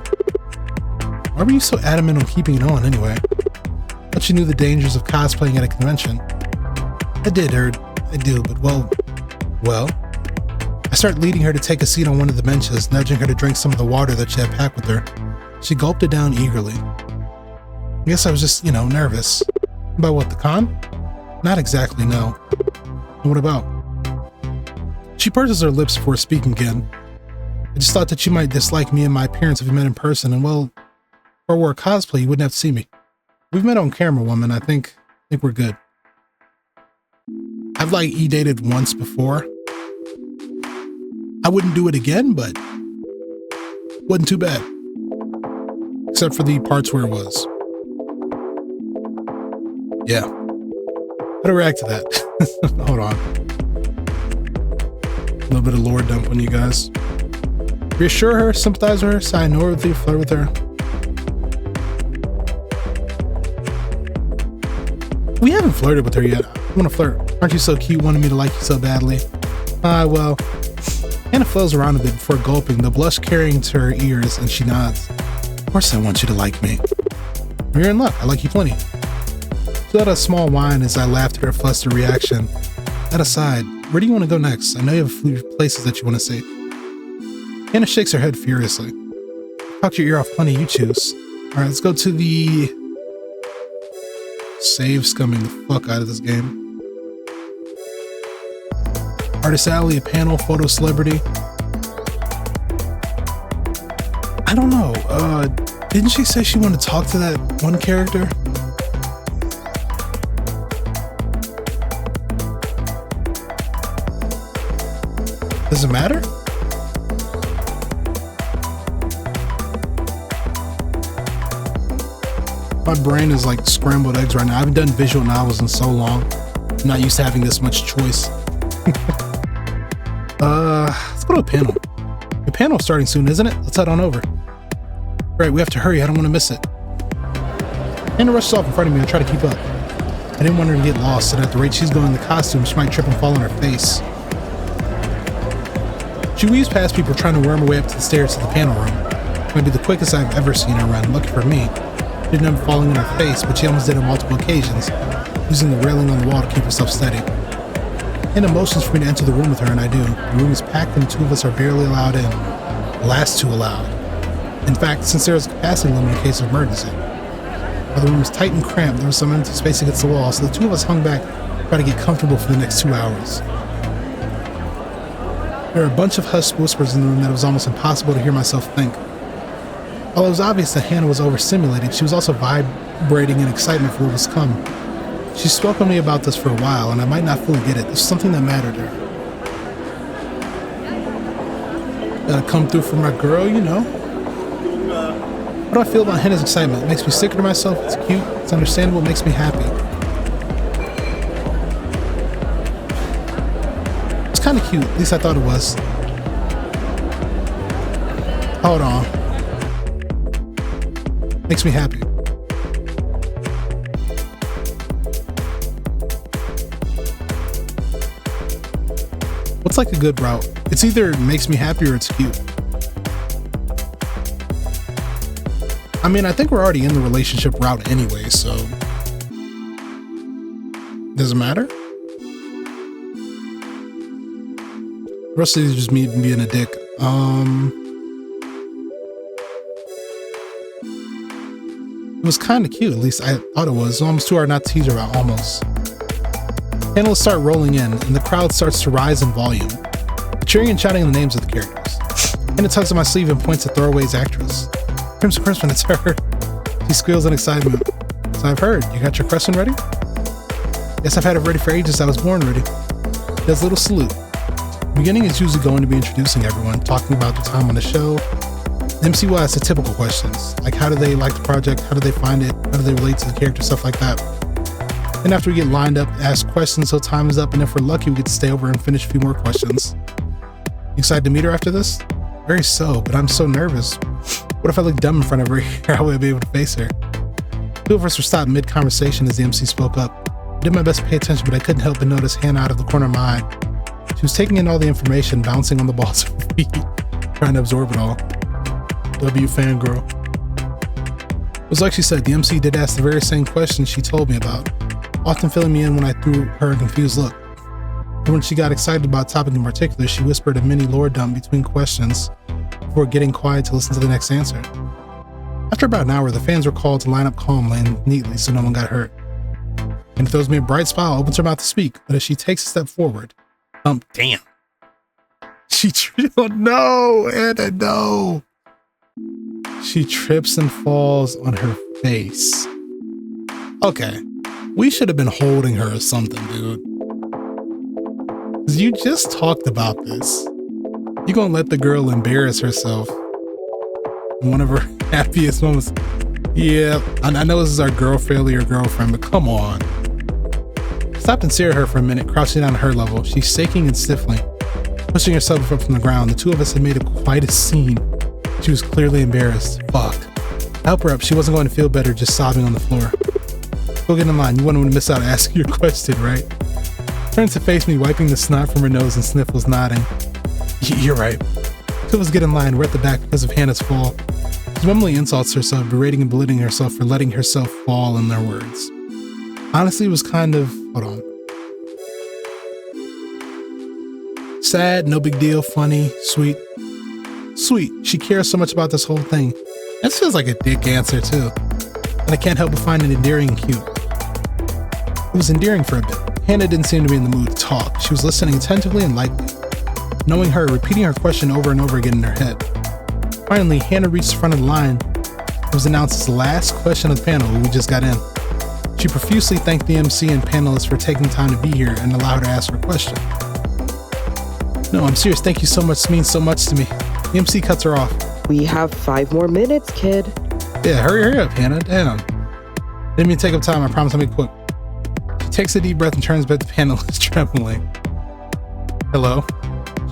Why were you so adamant on keeping it on anyway? I thought you knew the dangers of cosplaying at a convention. I do, but well. I start leading her to take a seat on one of the benches, nudging her to drink some of the water that she had packed with her. She gulped it down eagerly. I guess I was just, nervous. About what, the con? Not exactly, no. And what about? She purses her lips before speaking again. I just thought that you might dislike me and my appearance if we met in person, and or wore a cosplay, you wouldn't have to see me. We've met on camera, woman. I think we're good. I've e-dated once before. I wouldn't do it again, but wasn't too bad. Except for the parts where it was. Yeah. How to react to that? Hold on. A little bit of lore dump on you guys. Reassure her, sympathize with her, sigh northly, flirt with her. We haven't flirted with her yet. I want to flirt. Aren't you so cute, wanting me to like you so badly? Well. Hana flails around a bit before gulping, the blush carrying to her ears, and she nods. Of course I want you to like me. You're in luck. I like you plenty. She let a small whine as I laughed at her flustered reaction. That aside, where do you want to go next? I know you have a few places that you want to see. Hana shakes her head furiously. Talk your ear off plenty, you choose. Alright, let's go to the... Save scumming the fuck out of this game. Artist Alley, a panel, photo celebrity. I don't know. Didn't she say she wanted to talk to that one character? Does it matter? My brain is like scrambled eggs right now. I haven't done visual novels in so long. I'm not used to having this much choice. Let's go to a panel. The panel's starting soon, isn't it? Let's head on over. Right, we have to hurry. I don't want to miss it. Hana rushes off in front of me. I try to keep up. I didn't want her to get lost, and at the rate she's going in the costume, she might trip and fall on her face. She weaves past people trying to worm her way up to the stairs to the panel room. It might be the quickest I've ever seen her run. Lucky for me, she didn't end up falling on her face, but she almost did on multiple occasions, using the railing on the wall to keep herself steady. Hana motions for me to enter the room with her, and I do. The room is packed and the two of us are barely allowed in. The last two allowed. In fact, since there is a capacity limit in case of emergency. While the room was tight and cramped, there was some empty space against the wall, so the two of us hung back, trying to get comfortable for the next 2 hours. There were a bunch of hushed whispers in the room that it was almost impossible to hear myself think. While it was obvious that Hana was overstimulated, she was also vibrating in excitement for what was come. She spoke to me about this for a while, and I might not fully get it. This was something that mattered to her. Gotta come through for my girl, you know. What do I feel about Hana's excitement? It makes me sicker to myself. It's cute. It's understandable. It makes me happy. It's kind of cute. At least I thought it was. Hold on. Makes me happy. What's like a good route? It's either makes me happy or it's cute. I mean, I think we're already in the relationship route anyway, so does it matter? The rest of these are just me being a dick. It was kind of cute, at least I thought it was. Almost too hard not to tease her about, almost. Panelists start rolling in, and the crowd starts to rise in volume, cheering and shouting the names of the characters. Hana tugs on my sleeve and points at Throwaway's actress. Crimson Crispin, it's her. She squeals in excitement. So I've heard. You got your question ready? Yes, I've had it ready for ages. I was born ready. Does a little salute. The beginning is usually going to be introducing everyone, talking about their time on the show. The MC will ask the typical questions, like how do they like the project, how do they find it, how do they relate to the character, stuff like that. Then after we get lined up, ask questions till time is up, and if we're lucky, we get to stay over and finish a few more questions. You excited to meet her after this? Very so, but I'm so nervous. What if I look dumb in front of her? How will I be able to face her? Two of us were stopped mid-conversation as the MC spoke up. I did my best to pay attention, but I couldn't help but notice Hana out of the corner of my eye. She was taking in all the information, bouncing on the balls of her feet, trying to absorb it all. W fangirl. It was like she said, the MC did ask the very same questions she told me about, often filling me in when I threw her a confused look. And when she got excited about a topic in particular, she whispered a mini lore dump between questions before getting quiet to listen to the next answer. After about an hour, the fans were called to line up calmly and neatly so no one got hurt. And throws me a bright smile, opens her mouth to speak, but as she takes a step forward, damn. Oh no, Hana, no. She trips and falls on her face. Okay, we should have been holding her or something, dude. You just talked about this. You gonna let the girl embarrass herself in one of her happiest moments? Yeah, I know this is our girl failure girlfriend, but come on. Stopped and stared at her for a minute, crouching down to her level. She's shaking and sniffling, pushing herself up from the ground. The two of us had made quite a scene. She was clearly embarrassed. Fuck. I helped her up. She wasn't going to feel better just sobbing on the floor. Go get in line. You wouldn't want to miss out asking your question, right? Turns to face me, wiping the snot from her nose and sniffles, nodding. You're right. Two of us get in line. We're at the back because of Hana's fall. She mumbling insults herself, berating and belittling herself for letting herself fall, in their words. Honestly, it was kind of... Hold on. Sad, no big deal, funny, sweet. Sweet. She cares so much about this whole thing. That feels like a dick answer, too. But I can't help but find it endearing and cute. It was endearing for a bit. Hana didn't seem to be in the mood to talk. She was listening attentively and lightly, knowing her, repeating her question over and over again in her head. Finally, Hana reached the front of the line. It was announced as the last question of the panel. We just got in. She profusely thanked the MC and panelists for taking time to be here and allow her to ask her question. No, I'm serious. Thank you so much. This means so much to me. The MC cuts her off. We have 5 more minutes, kid. Yeah, hurry up, Hannah. Damn. Didn't mean to take up time. I promise I'll be quick. She takes a deep breath and turns back to the panelists, trembling. Hello,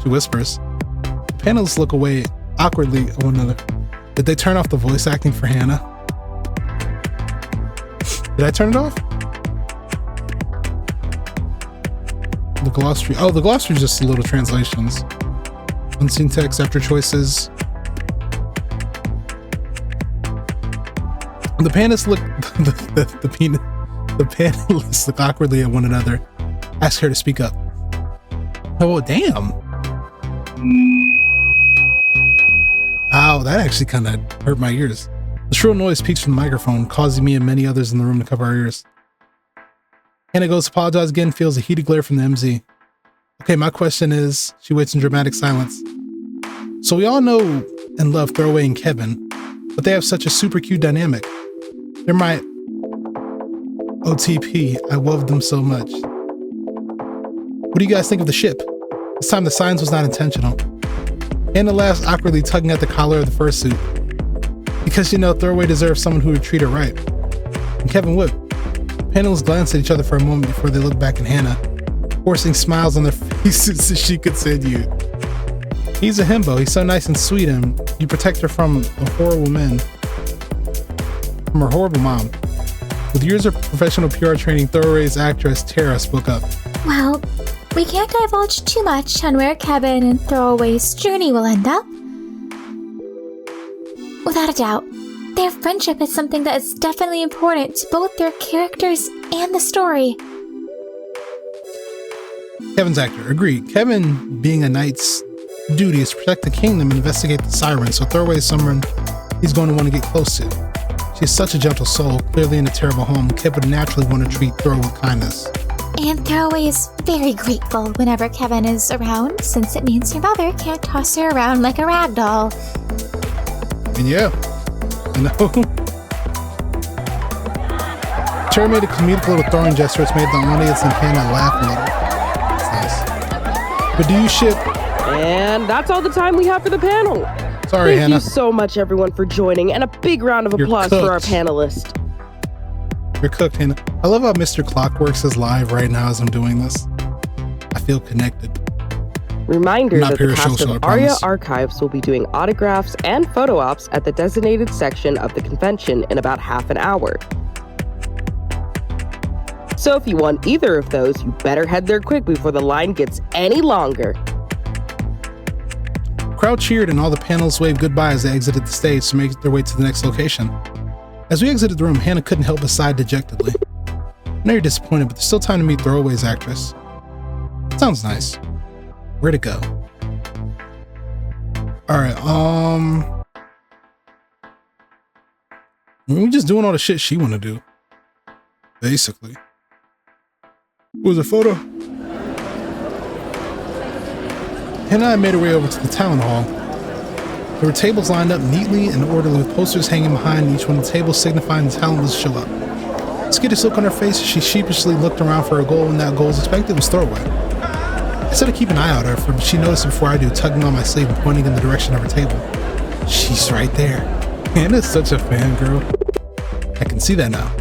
she whispers. The panelists look away awkwardly at one another. Did they turn off the voice acting for Hannah? Did I turn it off? The glossary. Oh, the glossary is just little translations. Unseen text after choices. The panelists look the panelists look awkwardly at one another. Ask her to speak up. Oh damn! Ow, that actually kind of hurt my ears. The shrill noise peaks from the microphone, causing me and many others in the room to cover our ears. Hannah goes to apologize again, feels a heated glare from the MZ. Okay, my question is, she waits in dramatic silence. So we all know and love Throwaway and Kevin, but they have such a super cute dynamic. They're my OTP. I love them so much. What do you guys think of the ship? This time the silence was not intentional. Hannah laughs awkwardly, tugging at the collar of the fursuit. Because you know, Throwaway deserves someone who would treat her right. And Kevin would. Panelists glance at each other for a moment before they look back at Hannah, forcing smiles on their faces so she could send you. He's a himbo. He's so nice and sweet, and you protect her from a horrible man. From her horrible mom. With years of professional PR training, Throwaway's actress Tara spoke up. Well, we can't divulge too much on where Kevin and Throwaway's journey will end up. Without a doubt, their friendship is something that is definitely important to both their characters and the story. Kevin's actor. Agreed. Kevin, being a knight's duty is to protect the kingdom and investigate the sirens, so Throwaway is someone he's going to want to get close to. She's such a gentle soul, clearly in a terrible home. Kevin would naturally want to treat Throw with kindness. And Throwaway is very grateful whenever Kevin is around, since it means her mother can't toss her around like a rag doll. And yeah, you know. Cherry made a comedic little throwing gesture which made the audience and Hannah laugh a little. That's nice. But do you ship? And that's all the time we have for the panel. Sorry, Thank Hannah. you so much, everyone, for joining, and a big round of applause for our panelist. You're cooked, Hannah. I love how Mr. Clockworks is live right now as I'm doing this. I feel connected. Reminder that the cast show, of Aria Archives will be doing autographs and photo ops at the designated section of the convention in about half an hour. So if you want either of those, you better head there quick before the line gets any longer. The crowd cheered and all the panelists waved goodbye as they exited the stage to make their way to the next location. As we exited the room, Hannah couldn't help but sigh dejectedly. I know you're disappointed, but there's still time to meet Throwaway's actress. Sounds nice. Where'd it go? Alright, we're just doing all the shit she wanna do. Basically. Was a photo? Hannah and I made our way over to the town hall. There were tables lined up neatly and orderly with posters hanging behind each one of the tables signifying the talent was to show up. Skittish look on her face as she sheepishly looked around for a goal, and that goal was expected was Throwaway. I said to keep an eye out for her, but she noticed it before I do, tugging on my sleeve and pointing in the direction of her table. She's right there. Hannah's such a fangirl. I can see that now.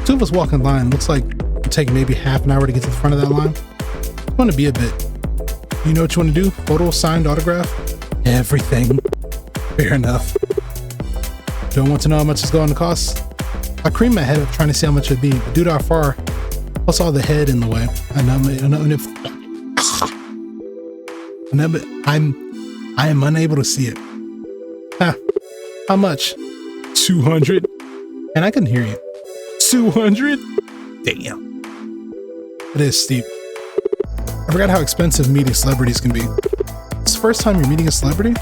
Two of us walk in line. Looks like it'll take maybe half an hour to get to the front of that line. It's going to be a bit. You know what you want to do? Photo, signed, autograph? Everything. Fair enough. Don't want to know how much it's going to cost? I creamed my head up trying to see how much it'd be, but due to how far, plus all the head in the way, I am unable to see it. How much? 200? And I couldn't hear you. 200? Damn. It is steep. I forgot how expensive meeting celebrities can be. It's the first time you're meeting a celebrity?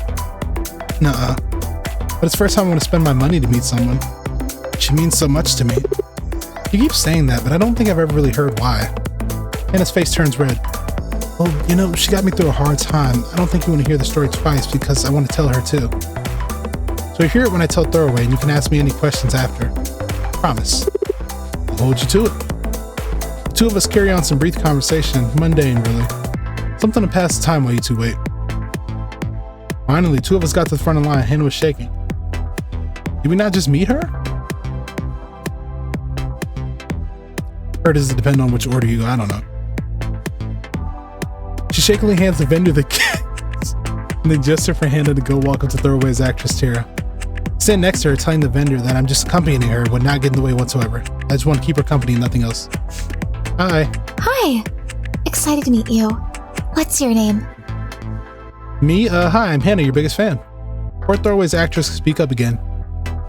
Nuh-uh. But it's the first time I want to spend my money to meet someone. She means so much to me. You keep saying that, but I don't think I've ever really heard why. Hannah's face turns red. Well, you know, she got me through a hard time. I don't think you want to hear the story twice because I want to tell her too. So you hear it when I tell Throwaway, and you can ask me any questions after. Promise. I'll hold you to it. The two of us carry on some brief conversation, mundane really. Something to pass the time while you two wait. Finally, two of us got to the front of the line. Hana was shaking. Did we not just meet her? Or does it depend on which order you go? I don't know. She shakily hands the vendor the keys and then gestures for Hana to go walk up to Throwaway's actress Tara. Stand next to her, telling the vendor that I'm just accompanying her, would not get in the way whatsoever. I just want to keep her company, nothing else. Hi. Hi. Excited to meet you. What's your name? Me? Hi, I'm Hana, your biggest fan. Poor Throwaway's actress could speak up again.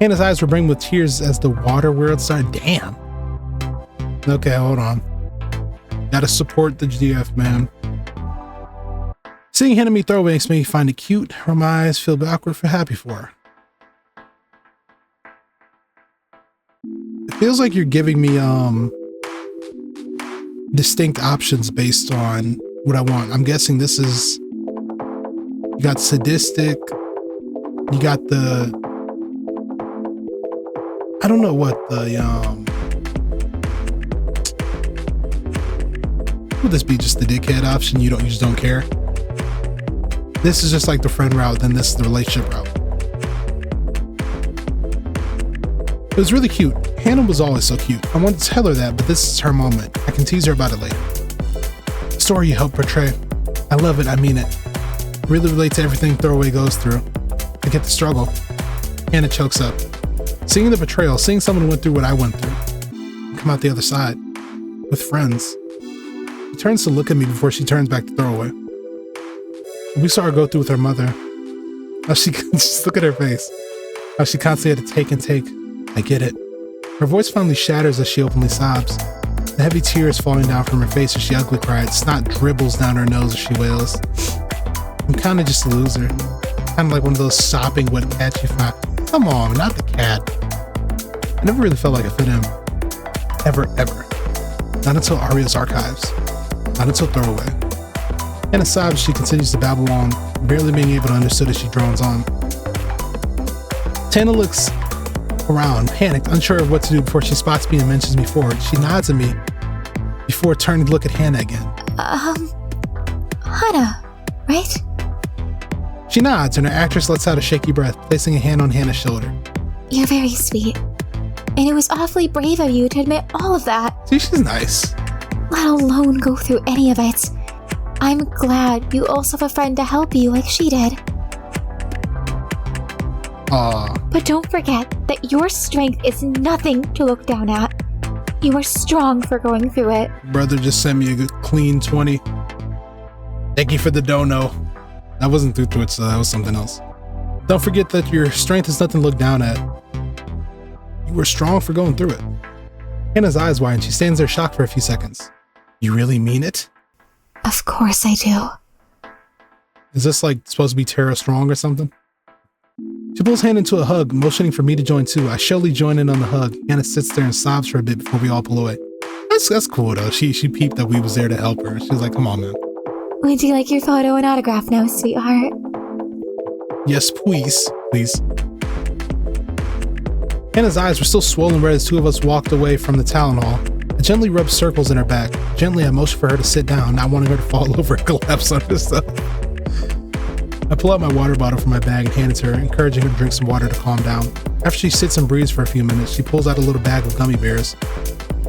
Hana's eyes were brimming with tears as the water world started. Damn. Okay, hold on. Gotta support the GF, man. Seeing Hana meet Throwaway makes me find it cute. Her eyes feel awkward for happy for her. It feels like you're giving me distinct options based on what I want. I'm guessing this is, you got sadistic, you got the, I don't know what the would this be, just the dickhead option? You just don't care. This is just like the friend route, then this is the relationship route. It was really cute. Hana was always so cute. I wanted to tell her that, but this is her moment. I can tease her about it later. The story you helped portray. I love it, I mean it. Really relate to everything Throwaway goes through. I get the struggle. Hana chokes up. Seeing the betrayal, seeing someone who went through what I went through. And come out the other side. With friends. She turns to look at me before she turns back to Throwaway. We saw her go through with her mother. How she, just look at her face. How she constantly had to take and take. I get it. Her voice finally shatters as she openly sobs. The heavy tears falling down from her face as she ugly cried. Snot dribbles down her nose as she wails. I'm kind of just a loser. Kind of like one of those sopping wet cats you find. Come on, not the cat. I never really felt like I fit in. Ever, ever. Not until Arya's archives. Not until Throwaway. Hana sobs, she continues to babble on, barely being able to understand as she drones on. Tana looks around, panicked, unsure of what to do before she spots me and mentions me forward. She nods at me before turning to look at Hana again. Hana, right? She nods and her actress lets out a shaky breath, placing a hand on Hana's shoulder. You're very sweet. And it was awfully brave of you to admit all of that. See, she's nice. Let alone go through any of it. I'm glad you also have a friend to help you like she did. But don't forget that your strength is nothing to look down at. You are strong for going through it. Brother just sent me a good clean 20. Thank you for the dono. That wasn't through Twitch, so that was something else. Don't forget that your strength is nothing to look down at. You were strong for going through it. Hannah's eyes widen. She stands there shocked for a few seconds. You really mean it? Of course I do. Is this like supposed to be Tara strong or something? She pulls Hannah into a hug, motioning for me to join too. I surely join in on the hug. Hannah sits there and sobs for a bit before we all pull away. That's cool though. She peeped that we was there to help her. She was like, come on, man. Would you like your photo and autograph now, sweetheart? Yes, please. Please. Hannah's eyes were still swollen red as two of us walked away from the town hall. I gently rubbed circles in her back. Gently, I motioned for her to sit down, not wanting her to fall over and collapse under stuff. I pull out my water bottle from my bag and hand it to her, encouraging her to drink some water to calm down. After she sits and breathes for a few minutes, she pulls out a little bag of gummy bears,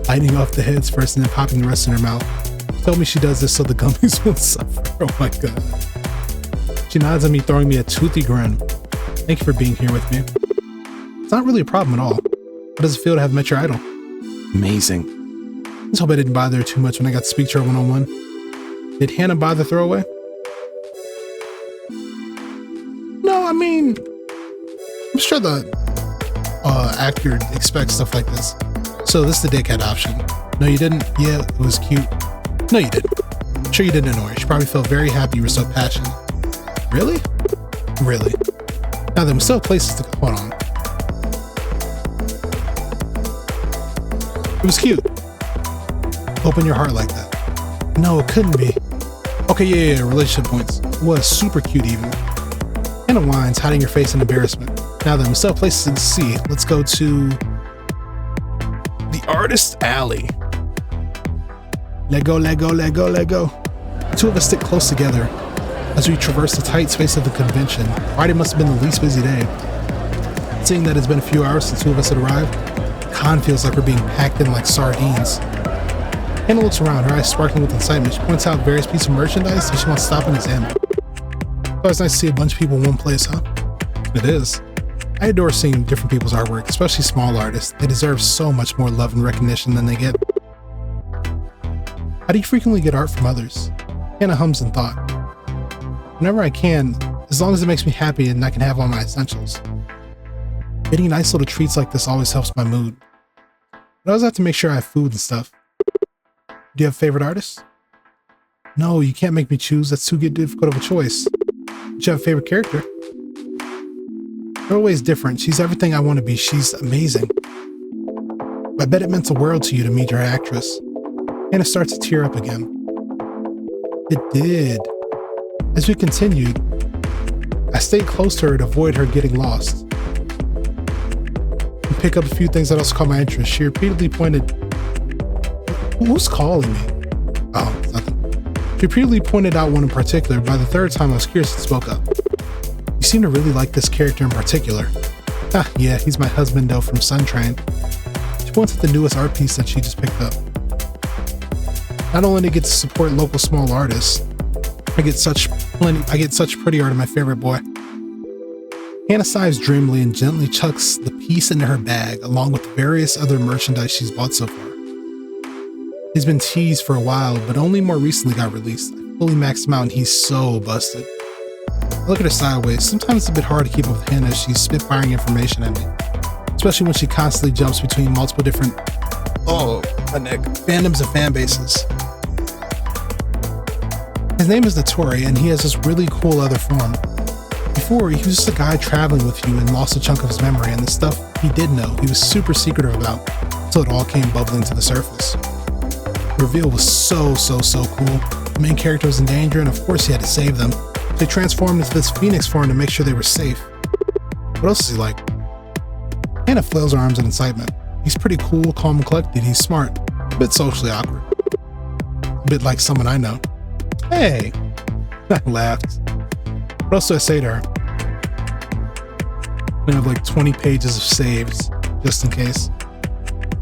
biting off the heads first and then popping the rest in her mouth. She told me she does this so the gummies won't suffer. Oh my god. She nods at me, throwing me a toothy grin. Thank you for being here with me. It's not really a problem at all. How does it feel to have met your idol? Amazing. Let's hope I didn't bother her too much when I got to speak to her one-on-one. Did Hana bother Throwaway? No, I mean, I'm sure the actor expects stuff like this. So this is the dickhead option. No, you didn't? Yeah, it was cute. No, you didn't. I'm sure you didn't annoy her. She probably felt very happy you were so passionate. Really? Really? Now then, we still have places to go. Hold on. It was cute. Open your heart like that. No, it couldn't be. Okay, yeah, relationship points. It was super cute even. Hannah whines, hiding her face in embarrassment. Now then, we still have places to see. Let's go to the Artist Alley. Let go, let go, let go, let go. The two of us stick close together as we traverse the tight space of the convention. Friday must have been the least busy day. Seeing that it's been a few hours since two of us had arrived, the con feels like we're being packed in like sardines. Hana looks around, her eyes sparkling with excitement. She points out various pieces of merchandise that she wants to stop and examine. Oh, it's nice to see a bunch of people in one place, huh? It is. I adore seeing different people's artwork, especially small artists. They deserve so much more love and recognition than they get. How do you frequently get art from others? Hana hums in thought. Whenever I can, as long as it makes me happy and I can have all my essentials. Getting nice little treats like this always helps my mood. But I always have to make sure I have food and stuff. Do you have favorite artists? No, you can't make me choose. That's too difficult of a choice. Do you have a favorite character? They're always different. She's everything I want to be. She's amazing. I bet it meant the world to you to meet your actress. Hana starts to tear up again. It did. As we continued, I stayed close to her to avoid her getting lost. And pick up a few things that also caught my interest. She repeatedly pointed... Who's calling me? Oh, it's nothing. She repeatedly pointed out one in particular. By the third time, I was curious and spoke up. You seem to really like this character in particular. Ah, yeah, he's my husbando from Sun Train. She points at the newest art piece that she just picked up. Not only do I get to support local small artists, I get such pretty art of my favorite boy. Hana sighs dreamily and gently chucks the piece into her bag, along with various other merchandise she's bought so far. He's been teased for a while, but only more recently got released. I fully maxed him out and he's so busted. I look at her sideways. Sometimes it's a bit hard to keep up with Hana as she's spitfiring information at me. Especially when she constantly jumps between multiple different fandoms and fan bases. His name is Notori, and he has this really cool other form. Before, he was just a guy traveling with you and lost a chunk of his memory, and the stuff he did know, he was super secretive about, until it all came bubbling to the surface. The reveal was so cool. The main character was in danger, and of course he had to save them. So he transformed into this phoenix form to make sure they were safe. What else is he like? Hana flails her arms in excitement. He's pretty cool, calm, and collected. He's smart, a bit socially awkward. A bit like someone I know. Hey! I laughed. What else do I say to her? I have like 20 pages of saves, just in case.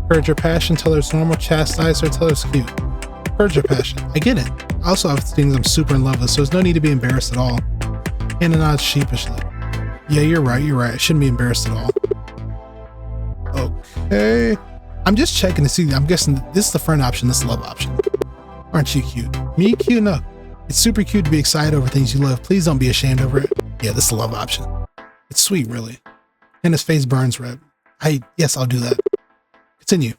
Encourage her passion, tell her it's normal, chastise her, tell her it's cute. Encourage her passion. I get it. I also have things I'm super in love with, so there's no need to be embarrassed at all. Hana nods sheepishly. Yeah, you're right. I shouldn't be embarrassed at all. Okay. I'm just checking to see. I'm guessing this is the friend option, this is the love option. Aren't you cute? Me cute? No. It's super cute to be excited over things you love. Please don't be ashamed over it. Yeah, this is the love option. It's sweet, really. And his face burns red. Yes, I'll do that. Continue.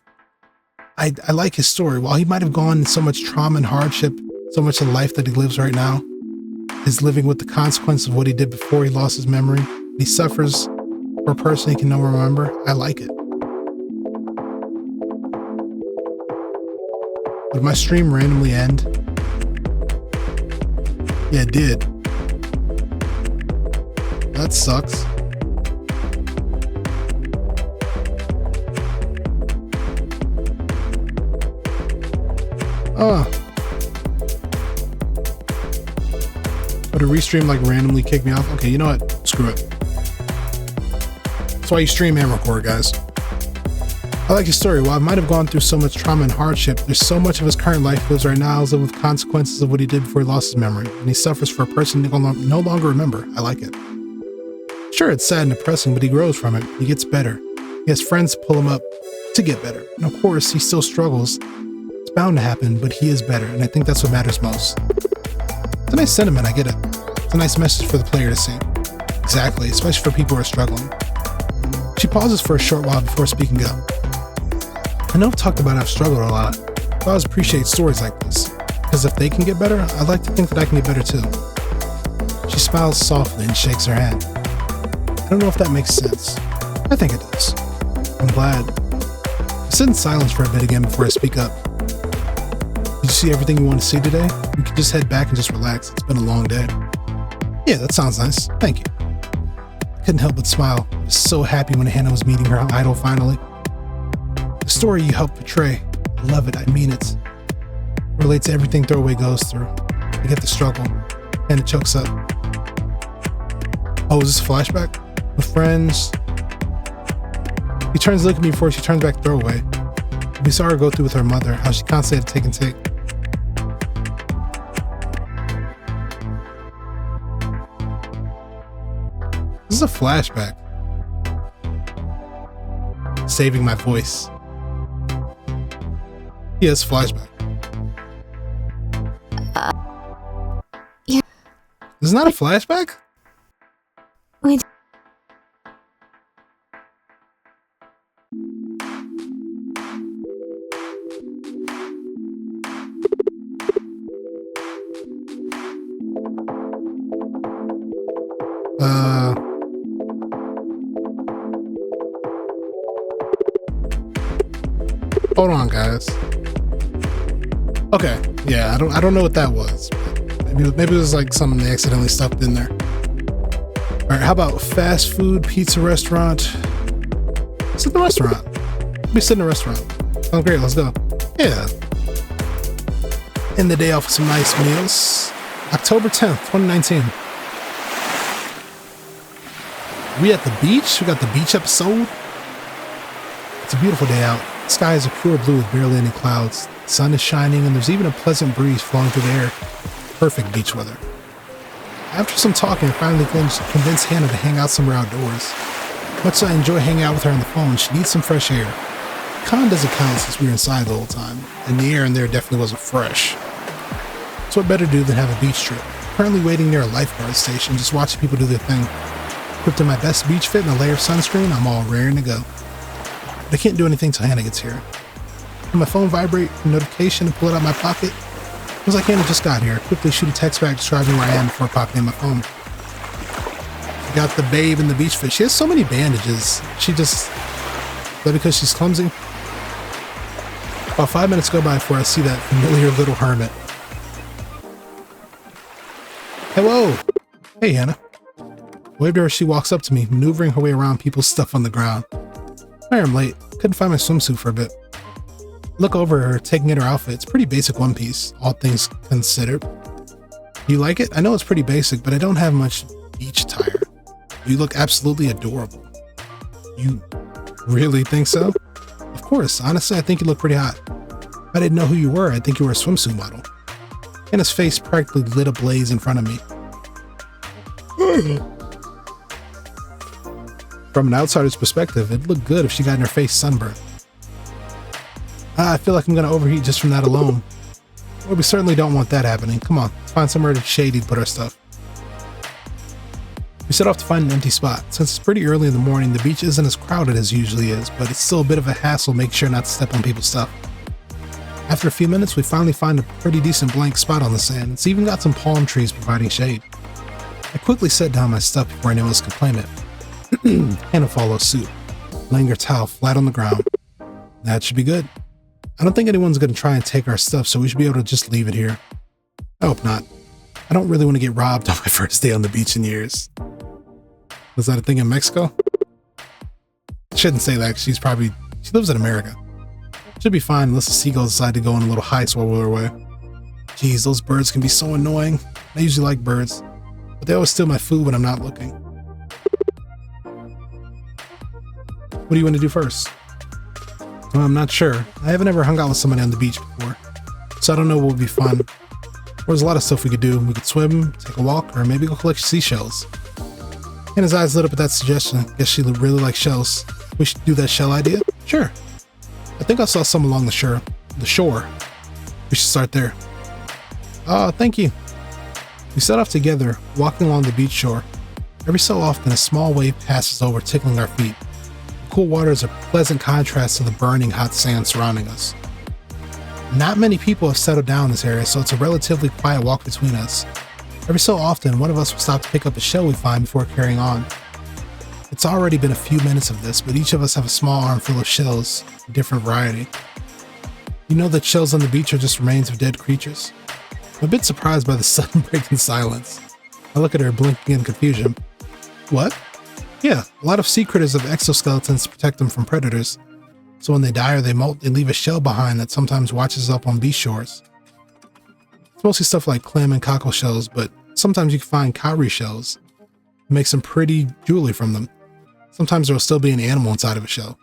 I like his story. While he might have gone so much trauma and hardship, so much of the life that he lives right now is living with the consequence of what he did before he lost his memory. He suffers for a person he can no remember. I like it. Did my stream randomly end? Yeah, it did. That sucks. But a restream like randomly kicked me off? Okay, you know what? Screw it. That's why you stream and record, guys. I like his story. While I might have gone through so much trauma and hardship, there's so much of his current life lives right now is living with consequences of what he did before he lost his memory, and he suffers for a person he no longer remember. I like it. Sure, it's sad and depressing, but he grows from it. He gets better. He has friends to pull him up to get better. And of course, he still struggles. It's bound to happen, but he is better, and I think that's what matters most. It's a nice sentiment, I get it. It's a nice message for the player to see. Exactly, especially for people who are struggling. She pauses for a short while before speaking up. I know I've talked about I've struggled a lot, but I always appreciate stories like this, because if they can get better, I'd like to think that I can get better too. She smiles softly and shakes her hand. I don't know if that makes sense. I think it does. I'm glad. I sit in silence for a bit again before I speak up. Did you see everything you want to see today? You can just head back and just relax. It's been a long day. Yeah, that sounds nice. Thank you. Couldn't help but smile. I was so happy when Hana was meeting her idol finally. The story you helped portray, I love it, I mean it. Relates to everything Throwaway goes through. I get the struggle. Hana chokes up. Oh, is this a flashback? With friends. He turns to look at me before she turns back to Throwaway. We saw her go through with her mother, how she constantly had to take and take. This is a flashback. Saving my voice. Yes, flashback. Yeah. This is not a flashback? Wait. Hold on, guys. Okay, yeah, I don't know what that was. Maybe it was like something they accidentally stuffed in there. All right, how about fast food pizza restaurant? Sit in the restaurant. We sit in the restaurant. Oh, great, let's go. Yeah. End the day off with some nice meals. October 10th, 2019. We at the beach? We got the beach episode. It's a beautiful day out. The sky is a pure blue with barely any clouds. The sun is shining and there's even a pleasant breeze flowing through the air. Perfect beach weather. After some talking, I finally convinced Hana to hang out somewhere outdoors. Much as I enjoy hanging out with her on the phone, she needs some fresh air. Con doesn't count since we were inside the whole time, and the air in there definitely wasn't fresh. So what better to do than have a beach trip? Currently waiting near a lifeguard station, just watching people do their thing. Equipped in my best beach fit and a layer of sunscreen, I'm all raring to go. But I can't do anything till Hana gets here. When my phone vibrate, a notification, and pull it out of my pocket. It was like Hana just got here. I quickly shoot a text back describing where I am before popping in my phone. I got the babe in the beach fit. She has so many bandages. Is that because she's clumsy? About 5 minutes go by before I see that familiar little hermit. Hello! Hey, Hana. Waved to her as she walks up to me, maneuvering her way around people's stuff on the ground. Sorry I'm late. Couldn't find my swimsuit for a bit. Look over her, taking in her outfit. It's pretty basic one piece, all things considered. You like it? I know it's pretty basic, but I don't have much beach attire. You look absolutely adorable. You really think so? Of course. Honestly, I think you look pretty hot. If I didn't know who you were, I'd think you were a swimsuit model. Hannah's face practically lit ablaze in front of me. From an outsider's perspective, it'd look good if she got in her face sunburned. I feel like I'm gonna overheat just from that alone. Well, we certainly don't want that happening. Come on, let's find somewhere shady to put our stuff. We set off to find an empty spot. Since it's pretty early in the morning, the beach isn't as crowded as it usually is, but it's still a bit of a hassle making sure not to step on people's stuff. After a few minutes, we finally find a pretty decent blank spot on the sand. It's even got some palm trees providing shade. I quickly set down my stuff before anyone else could claim it. Hana follows suit, laying her towel flat on the ground. That should be good. I don't think anyone's going to try and take our stuff, so we should be able to just leave it here. I hope not. I don't really want to get robbed on my first day on the beach in years. Was that a thing in Mexico? I shouldn't say that, she lives in America. Should be fine unless the seagulls decide to go on a little heist while we're away. Jeez, those birds can be so annoying. I usually like birds, but they always steal my food when I'm not looking. What do you want to do first? Well, I'm not sure. I haven't ever hung out with somebody on the beach before, so I don't know what would be fun. There's a lot of stuff we could do. We could swim, take a walk, or maybe go collect seashells. And his eyes lit up at that suggestion. Guess she really likes shells. We should do that shell idea? Sure. I think I saw some along the shore. We should start there. Oh, thank you. We set off together, walking along the beach shore. Every so often, a small wave passes over, tickling our feet. The cool water is a pleasant contrast to the burning hot sand surrounding us. Not many people have settled down in this area, so it's a relatively quiet walk between us. Every so often, one of us will stop to pick up a shell we find before carrying on. It's already been a few minutes of this, but each of us have a small armful of shells, a different variety. You know that shells on the beach are just remains of dead creatures? I'm a bit surprised by the sudden break in silence. I look at her, blinking in confusion. What? Yeah, a lot of sea critters have exoskeletons to protect them from predators. So when they die or they molt, they leave a shell behind that sometimes washes up on beach shores. It's mostly stuff like clam and cockle shells, but sometimes you can find cowrie shells. Make some pretty jewelry from them. Sometimes there will still be an animal inside of a shell.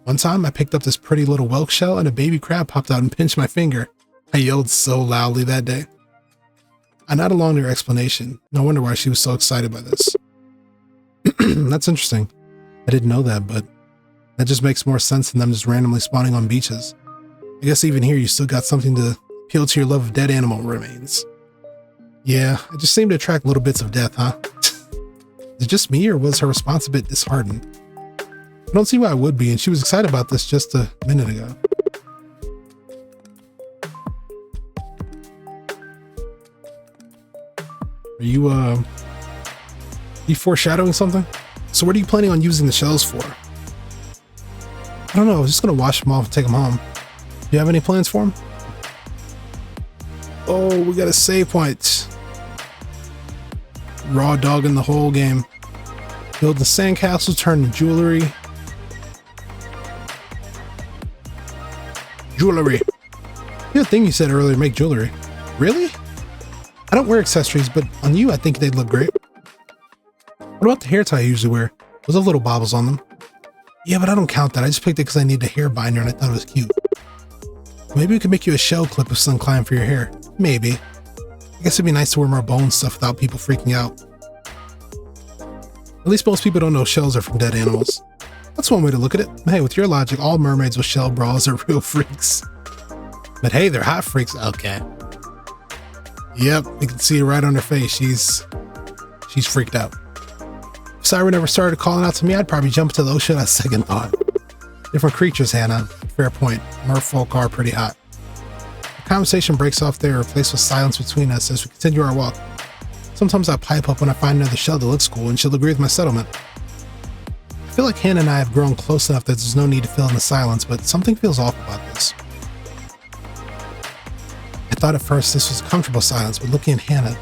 One time I picked up this pretty little whelk shell and a baby crab popped out and pinched my finger. I yelled so loudly that day. I nodded along to her explanation. No wonder why she was so excited by this. That's interesting. I didn't know that, but that just makes more sense than them just randomly spawning on beaches. I guess even here you still got something to appeal to your love of dead animal remains. Yeah, it just seemed to attract little bits of death, huh? Is it just me, or was her response a bit disheartened? I don't see why I would be, and she was excited about this just a minute ago. Are you foreshadowing something? So what are you planning on using the shells for? I don't know, I was just gonna wash them off and take them home. Do you have any plans for them? Oh, we got a save point. Raw dog in the whole game. Build the sandcastle, turn to jewelry. Jewelry. The other thing you said earlier, make jewelry. Really? I don't wear accessories, but on you I think they'd look great. What about the hair tie I usually wear? Those have little bobbles on them. Yeah, but I don't count that. I just picked it because I need a hair binder and I thought it was cute. Maybe we could make you a shell clip of some kind for your hair. Maybe. I guess it'd be nice to wear more bone stuff without people freaking out. At least most people don't know shells are from dead animals. That's one way to look at it. Hey, with your logic, all mermaids with shell bras are real freaks. But hey, they're hot freaks. Okay. Yep, you can see it right on her face. She's freaked out. If Siren never started calling out to me, I'd probably jump into the ocean on second thought. Different creatures, Hana. Fair point. Merfolk are pretty hot. The conversation breaks off there, replaced with silence between us as we continue our walk. Sometimes I pipe up when I find another shell that looks cool, and she'll agree with my settlement. I feel like Hana and I have grown close enough that there's no need to fill in the silence, but something feels off about this. I thought at first this was a comfortable silence, but looking at Hana,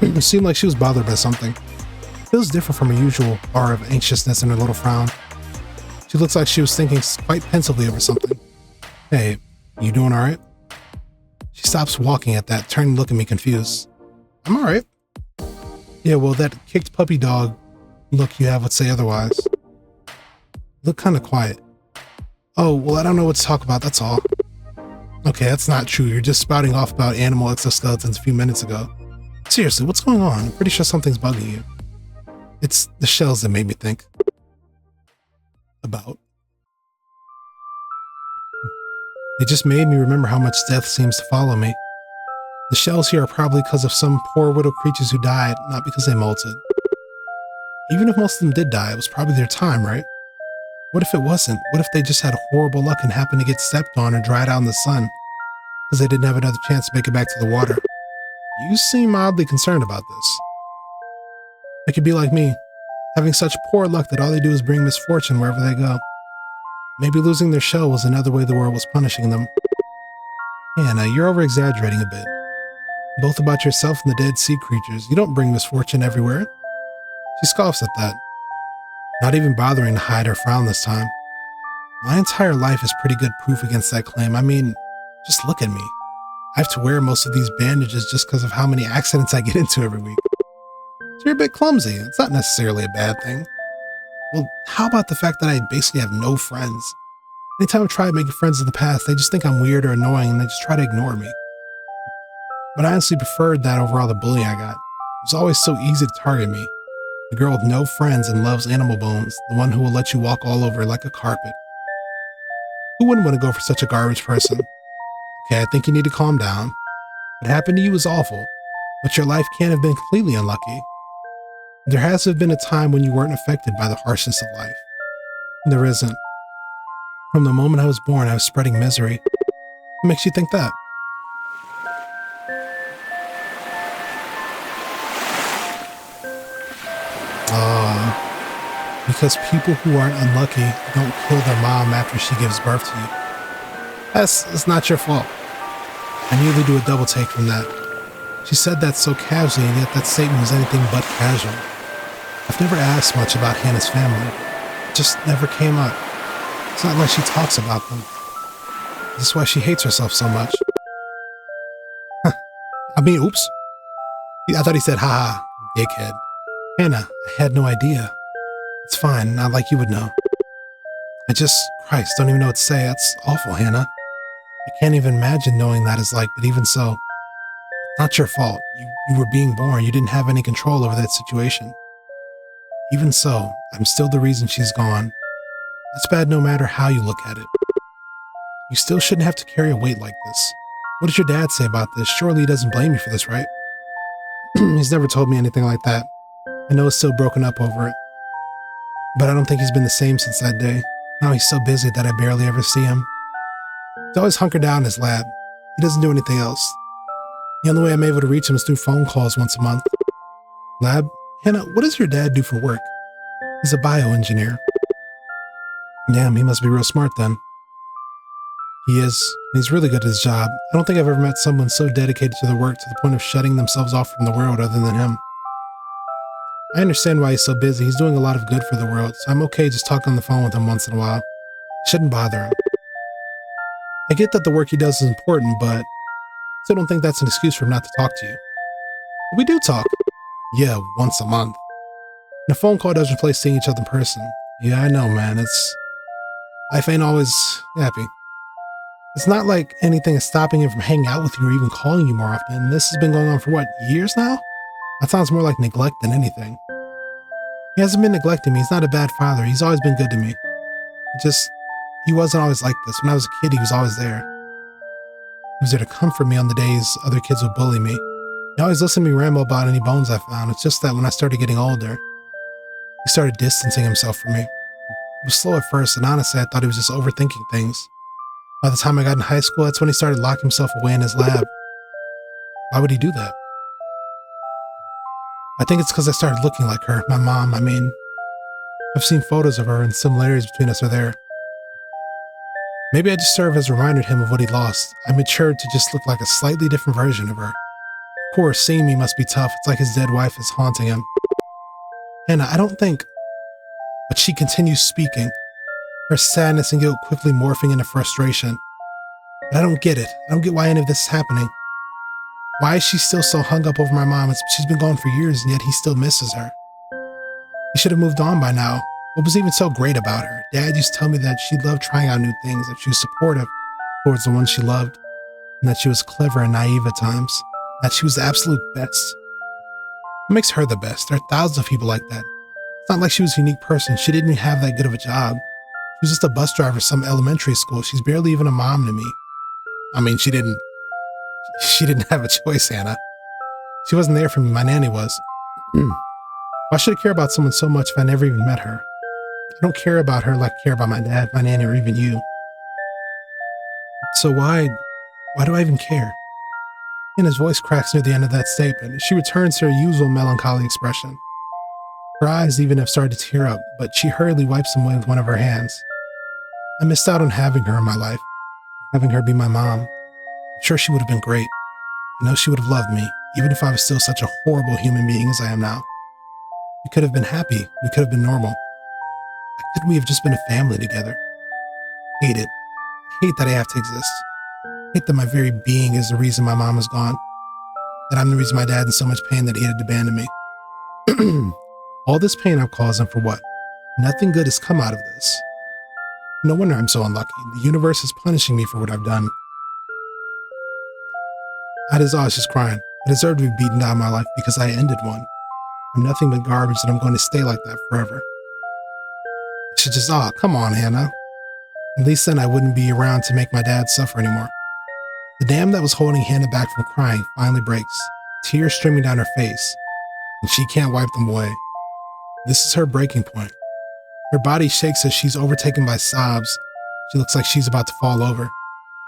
it seemed like she was bothered by something. It feels different from her usual aura of anxiousness and her little frown. She looks like she was thinking quite pensively over something. Hey, you doing alright? She stops walking at that, turning to look at me confused. I'm alright. Yeah, well, that kicked puppy dog look you have would say otherwise. Look kind of quiet. Oh, well, I don't know what to talk about, that's all. Okay, that's not true. You're just spouting off about animal exoskeletons a few minutes ago. Seriously, what's going on? I'm pretty sure something's bugging you. It's the shells that made me think. About. It just made me remember how much death seems to follow me. The shells here are probably because of some poor widow creatures who died, not because they molted. Even if most of them did die, it was probably their time, right? What if it wasn't? What if they just had horrible luck and happened to get stepped on or dried out in the sun because they didn't have another chance to make it back to the water? You seem oddly concerned about this. It could be like me, having such poor luck that all they do is bring misfortune wherever they go. Maybe losing their shell was another way the world was punishing them. Hana, you're over-exaggerating a bit. Both about yourself and the dead sea creatures. You don't bring misfortune everywhere. She scoffs at that, not even bothering to hide or frown this time. My entire life is pretty good proof against that claim. I mean, just look at me. I have to wear most of these bandages just because of how many accidents I get into every week. So you're a bit clumsy. It's not necessarily a bad thing. Well, how about the fact that I basically have no friends? Anytime I've tried making friends in the past, they just think I'm weird or annoying and they just try to ignore me. But I honestly preferred that over all the bullying I got. It was always so easy to target me. The girl with no friends and loves animal bones, the one who will let you walk all over like a carpet. Who wouldn't want to go for such a garbage person? Okay, I think you need to calm down. What happened to you was awful, but your life can't have been completely unlucky. There has to have been a time when you weren't affected by the harshness of life. There isn't. From the moment I was born, I was spreading misery. What makes you think that? Because people who aren't unlucky don't kill their mom after she gives birth to you. It's not your fault. I nearly do a double take from that. She said that so casually, and yet that statement was anything but casual. I've never asked much about Hannah's family. It just never came up. It's not like she talks about them. This is why she hates herself so much. Oops. I thought he said, haha, dickhead. Hannah, I had no idea. It's fine, not like you would know. Christ, don't even know what to say. That's awful, Hannah. I can't even imagine knowing that is like, but even so, it's not your fault. You were being born. You didn't have any control over that situation. Even so, I'm still the reason she's gone. That's bad no matter how you look at it. You still shouldn't have to carry a weight like this. What does your dad say about this? Surely he doesn't blame you for this, right? He's never told me anything like that. I know he's still broken up over it. But I don't think he's been the same since that day. Now he's so busy that I barely ever see him. He's always hunkered down in his lab. He doesn't do anything else. The only way I'm able to reach him is through phone calls once a month. Lab? Hannah, what does your dad do for work? He's a bioengineer. Damn, he must be real smart then. He is. He's really good at his job. I don't think I've ever met someone so dedicated to their work to the point of shutting themselves off from the world other than him. I understand why he's so busy. He's doing a lot of good for the world, so I'm okay just talking on the phone with him once in a while. It shouldn't bother him. I get that the work he does is important, but I still don't think that's an excuse for him not to talk to you. But we do talk. Yeah, once a month. And a phone call doesn't replace seeing each other in person. Yeah, I know, man. Life ain't always happy. It's not like anything is stopping him from hanging out with you or even calling you more often. This has been going on for what, years now? That sounds more like neglect than anything. He hasn't been neglecting me. He's not a bad father. He's always been good to me. He wasn't always like this. When I was a kid, he was always there. He was there to comfort me on the days other kids would bully me. He always listened to me ramble about any bones I found. It's just that when I started getting older, he started distancing himself from me. It was slow at first, and honestly, I thought he was just overthinking things. By the time I got in high school, that's when he started locking himself away in his lab. Why would he do that? I think it's because I started looking like her, my mom. I've seen photos of her and similarities between us are there. Maybe I just serve as a reminder to him of what he lost. I matured to just look like a slightly different version of her. Of course, seeing me must be tough. It's like his dead wife is haunting him. Hannah, I don't think... But she continues speaking, her sadness and guilt quickly morphing into frustration. But I don't get it. I don't get why any of this is happening. Why is she still so hung up over my mom? She's been gone for years, and yet he still misses her. He should have moved on by now. What was even so great about her? Dad used to tell me that she loved trying out new things, that she was supportive towards the ones she loved, and that she was clever and naive at times, that she was the absolute best. What makes her the best? There are thousands of people like that. It's not like she was a unique person. She didn't even have that good of a job. She was just a bus driver at some elementary school. She's barely even a mom to me. She didn't have a choice, Hannah. She wasn't there for me. My nanny was. Why should I care about someone so much if I never even met her? I don't care about her like I care about my dad, my nanny, or even you. So why do I even care? And his voice cracks near the end of that statement. She returns to her usual melancholy expression. Her eyes even have started to tear up, but she hurriedly wipes them away with one of her hands. I missed out on having her in my life, having her be my mom. I'm sure she would have been great. I know she would have loved me, even if I was still such a horrible human being as I am now. We could have been happy. We could have been normal. Why couldn't we have just been a family together? Hate it. I hate that I have to exist. I hate that my very being is the reason my mom is gone. That I'm the reason my dad's in so much pain that he had to abandon me. All this pain I've caused him for what? Nothing good has come out of this. No wonder I'm so unlucky. The universe is punishing me for what I've done. She's crying. I deserve to be beaten down my life because I ended one. I'm nothing but garbage and I'm going to stay like that forever. She just, come on, Hannah. At least then I wouldn't be around to make my dad suffer anymore. The dam that was holding Hannah back from crying finally breaks, tears streaming down her face, and she can't wipe them away. This is her breaking point. Her body shakes as she's overtaken by sobs. She looks like she's about to fall over.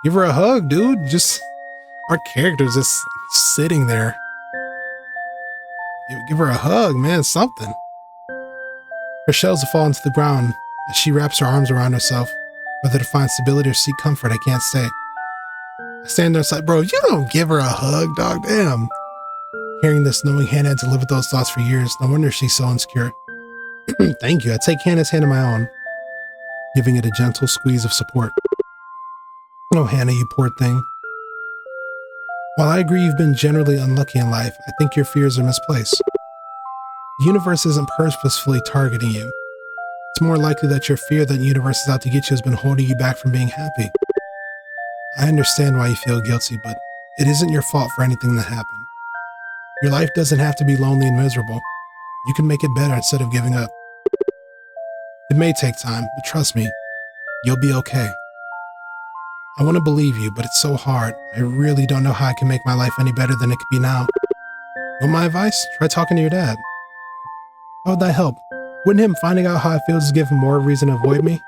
Give her a hug, dude. Our character's just sitting there. Give her a hug, man, something. Her shells have fallen to the ground as she wraps her arms around herself. Whether to find stability or seek comfort, I can't say. I stand there and say, bro, you don't give her a hug, dog, damn. Hearing this, knowing Hannah had to live with those thoughts for years, no wonder she's so insecure. Thank you. I take Hannah's hand in my own, giving it a gentle squeeze of support. Oh, Hannah, you poor thing. While I agree you've been generally unlucky in life, I think your fears are misplaced. The universe isn't purposefully targeting you. It's more likely that your fear that the universe is out to get you has been holding you back from being happy. I understand why you feel guilty, but it isn't your fault for anything that happened. Your life doesn't have to be lonely and miserable. You can make it better instead of giving up. It may take time, but trust me, you'll be okay. I want to believe you, but it's so hard. I really don't know how I can make my life any better than it could be now. Want my advice? Try talking to your dad. How would that help? Wouldn't him finding out how I feel just give him more reason to avoid me?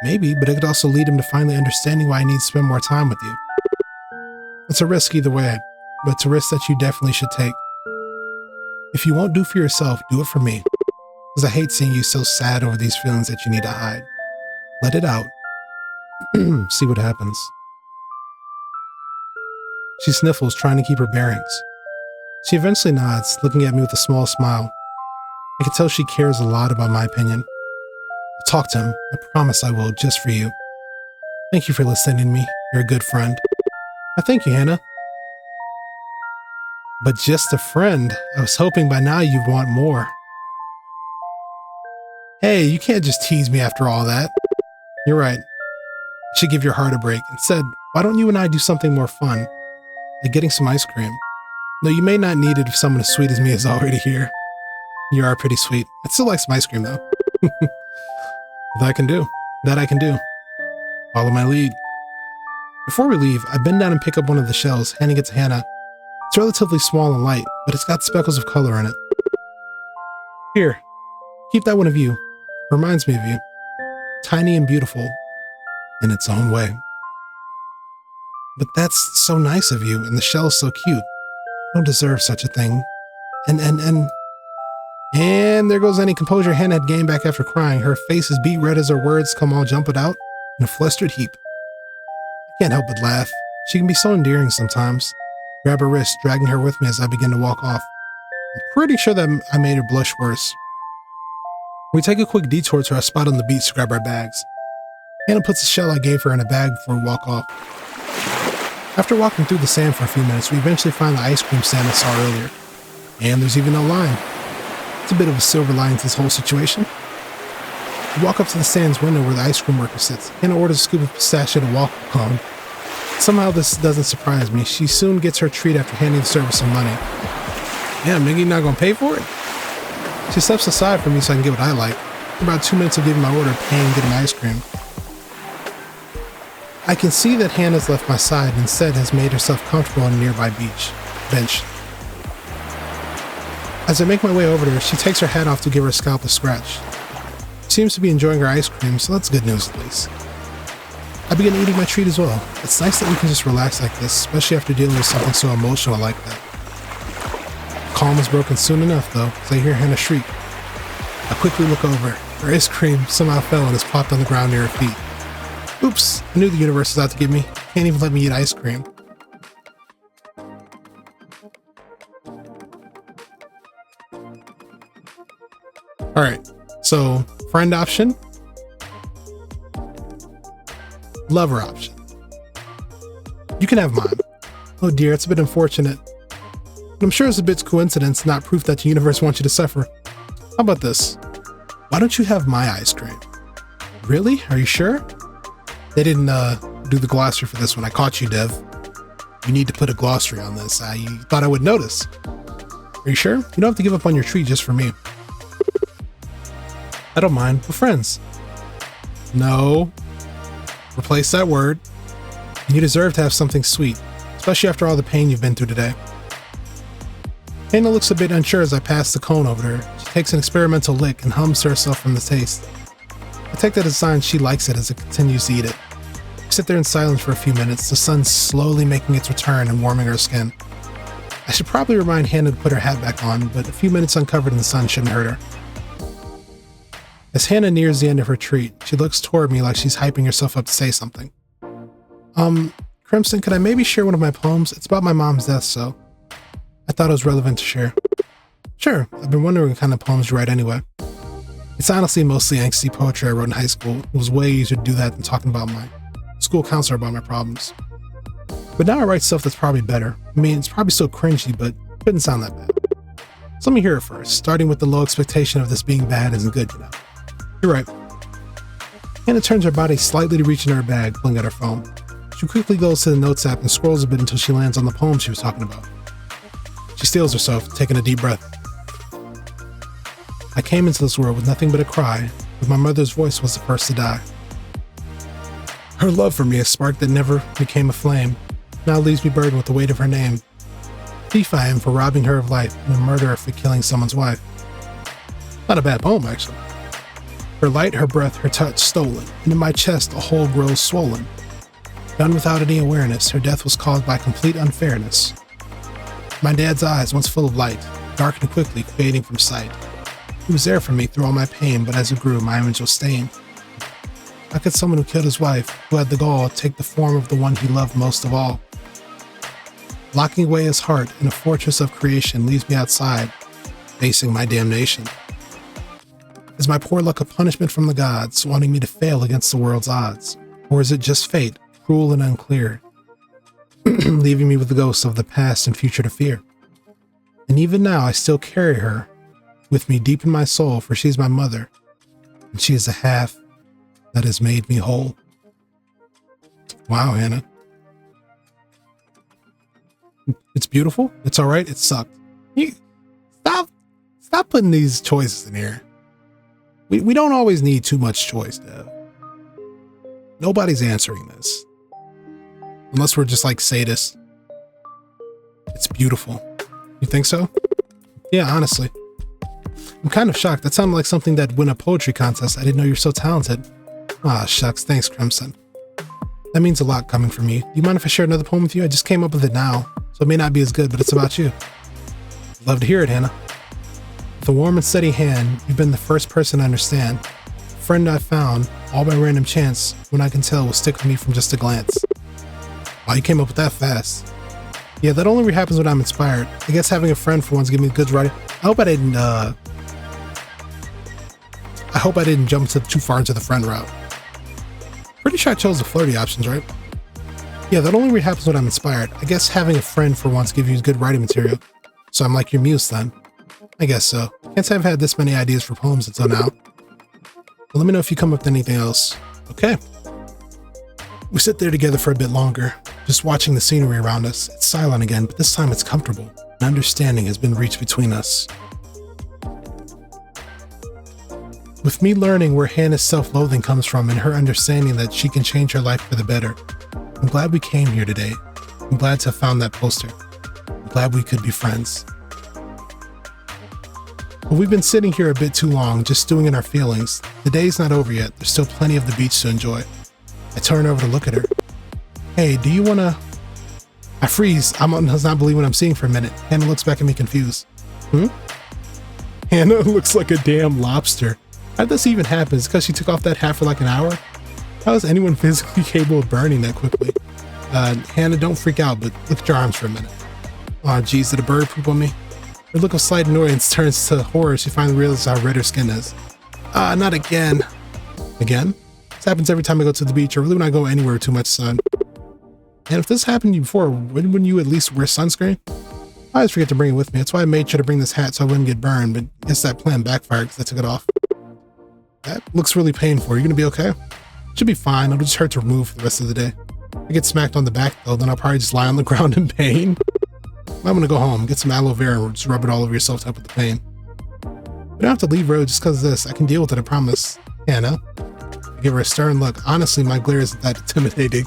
Maybe, but it could also lead him to finally understanding why I need to spend more time with you. It's a risk either way, but it's a risk that you definitely should take. If you won't do for yourself, do it for me. Because I hate seeing you so sad over these feelings that you need to hide. Let it out. See what happens. She sniffles, trying to keep her bearings. She eventually nods, looking at me with a small smile. I can tell she cares a lot about my opinion. I'll talk to him. I promise I will, just for you. Thank you for listening to me. You're a good friend. I thank you, Hannah. But just a friend. I was hoping by now you'd want more. Hey, you can't just tease me after all that. You're right. I should give your heart a break. Instead, why don't you and I do something more fun? Like getting some ice cream. Though you may not need it if someone as sweet as me is already here. You are pretty sweet. I'd still like some ice cream, though. That I can do. Follow my lead. Before we leave, I bend down and pick up one of the shells, handing it to Hannah. It's relatively small and light, but it's got speckles of color in it. Here, keep that one of you. It reminds me of you. Tiny and beautiful in its own way. But that's so nice of you, and the shell's so cute. I don't deserve such a thing. And there goes any composure Hannah had gained back after crying. Her face is beet red as her words come all jumbled out in a flustered heap. I can't help but laugh. She can be so endearing sometimes. Grab her wrist, dragging her with me as I begin to walk off. I'm pretty sure that I made her blush worse. We take a quick detour to our spot on the beach to grab our bags. Hannah puts the shell I gave her in a bag before we walk off. After walking through the sand for a few minutes, we eventually find the ice cream stand I saw earlier. And there's even no line. It's a bit of a silver lining to this whole situation. We walk up to the stand's window where the ice cream worker sits. Hannah orders a scoop of pistachio to walk home. Somehow this doesn't surprise me. She soon gets her treat after handing the server some money. Damn, nigga, you not gonna pay for it? She steps aside from me so I can get what I like. About 2 minutes of giving my order, paying and getting ice cream. I can see that Hannah's left my side and instead has made herself comfortable on a nearby bench. As I make my way over to her, she takes her hat off to give her scalp a scratch. She seems to be enjoying her ice cream, so that's good news at least. I begin eating my treat as well. It's nice that we can just relax like this, especially after dealing with something so emotional like that. Calm is broken soon enough, though, as I hear Hannah shriek. I quickly look over. Her ice cream somehow fell and has plopped on the ground near her feet. Oops, I knew the universe was out to get me. Can't even let me eat ice cream. Alright, so friend option, lover option. You can have mine. Oh dear, it's a bit unfortunate. But I'm sure it's a bit coincidence, not proof that the universe wants you to suffer. How about this? Why don't you have my ice cream? Really? Are you sure? They didn't do the glossary for this one. I caught you, Dev. You need to put a glossary on this. I thought I would notice. Are you sure? You don't have to give up on your treat just for me. I don't mind. We're friends. No. Replace that word. You deserve to have something sweet, especially after all the pain you've been through today. Hannah looks a bit unsure as I pass the cone over to her. She takes an experimental lick and hums to herself from the taste. I take that as a sign she likes it as it continues to eat it. We sit there in silence for a few minutes, the sun slowly making its return and warming her skin. I should probably remind Hannah to put her hat back on, but a few minutes uncovered in the sun shouldn't hurt her. As Hannah nears the end of her treat, she looks toward me like she's hyping herself up to say something. Crimson, could I maybe share one of my poems? It's about my mom's death, so I thought it was relevant to share. Sure, I've been wondering what kind of poems you write anyway. It's honestly mostly angsty poetry I wrote in high school. It was way easier to do that than talking about my school counselor about my problems. But now I write stuff that's probably better. I mean, it's probably still cringy, but it couldn't sound that bad. So let me hear it first, starting with the low expectation of this being bad isn't good, you know. You're right. Hana turns her body slightly to reach into her bag, pulling at her phone. She quickly goes to the notes app and scrolls a bit until she lands on the poem she was talking about. She steels herself, taking a deep breath. I came into this world with nothing but a cry, but my mother's voice was the first to die. Her love for me, a spark that never became a flame, now leaves me burdened with the weight of her name. Thief I am for robbing her of life, and a murderer for killing someone's wife. Not a bad poem, actually. Her light, her breath, her touch stolen, and in my chest a hole grows swollen. Done without any awareness, her death was caused by complete unfairness. My dad's eyes, once full of light, darkened quickly, fading from sight. He was there for me through all my pain, but as it grew, my image was stained. How could someone who killed his wife, who had the gall, take the form of the one he loved most of all? Locking away his heart in a fortress of creation leaves me outside, facing my damnation. Is my poor luck a punishment from the gods, wanting me to fail against the world's odds? Or is it just fate, cruel and unclear, leaving me with the ghosts of the past and future to fear? And even now I still carry her with me deep in my soul, for she's my mother, and she is the half that has made me whole. Wow, Hana. It's beautiful. It's all right. It sucked. Stop putting these choices in here. We don't always need too much choice, Dev. Nobody's answering this. Unless we're just like sadists. It's beautiful. You think so? Yeah, honestly. I'm kind of shocked. That sounded like something that'd win a poetry contest. I didn't know you're so talented. Ah, shucks. Thanks, Crimson. That means a lot coming from you. Do you mind if I share another poem with you? I just came up with it now, so it may not be as good, but it's about you. Love to hear it, Hana. With a warm and steady hand, you've been the first person I understand. A friend I found, all by random chance, when I can tell will stick with me from just a glance. Wow, you came up with that fast. Yeah, that only happens when I'm inspired. I guess having a friend for once gave me good writing. I hope I didn't jump too far into the friend route. Pretty sure I chose the flirty options, right? Yeah, that only happens when I'm inspired. I guess having a friend for once gives you good writing material. So I'm like your muse then. I guess so. Can't say I've had this many ideas for poems until now. But let me know if you come up with anything else. Okay. We sit there together for a bit longer, just watching the scenery around us. It's silent again, but this time it's comfortable. An understanding has been reached between us. With me learning where Hana's self-loathing comes from and her understanding that she can change her life for the better, I'm glad we came here today. I'm glad to have found that poster. I'm glad we could be friends. But we've been sitting here a bit too long, just stewing in our feelings. The day's not over yet. There's still plenty of the beach to enjoy. I turn over to look at her. Hey, do you wanna... I freeze. I not believe what I'm seeing for a minute. Hana looks back at me confused. Hana looks like a damn lobster. How did this even happen? Is it because she took off that hat for like an hour? How is anyone physically capable of burning that quickly? Hana, don't freak out, but look at your arms for a minute. Aw, geez, did a bird poop on me? Her look of slight annoyance turns to horror as she finally realizes how red her skin is. Not again. Again? This happens every time I go to the beach, or really when I go anywhere with too much sun. And if this happened to you before, wouldn't you at least wear sunscreen? I always forget to bring it with me. That's why I made sure to bring this hat so I wouldn't get burned, but I guess that plan backfired because I took it off. That looks really painful. Are you gonna be okay? Should be fine. It'll just hurt to remove for the rest of the day. If I get smacked on the back though, then I'll probably just lie on the ground in pain. I'm gonna go home, get some aloe vera, and just rub it all over yourself to help with the pain. You don't have to leave road just because of this. I can deal with it, I promise. Hana. I give her a stern look. Honestly, my glare isn't that intimidating.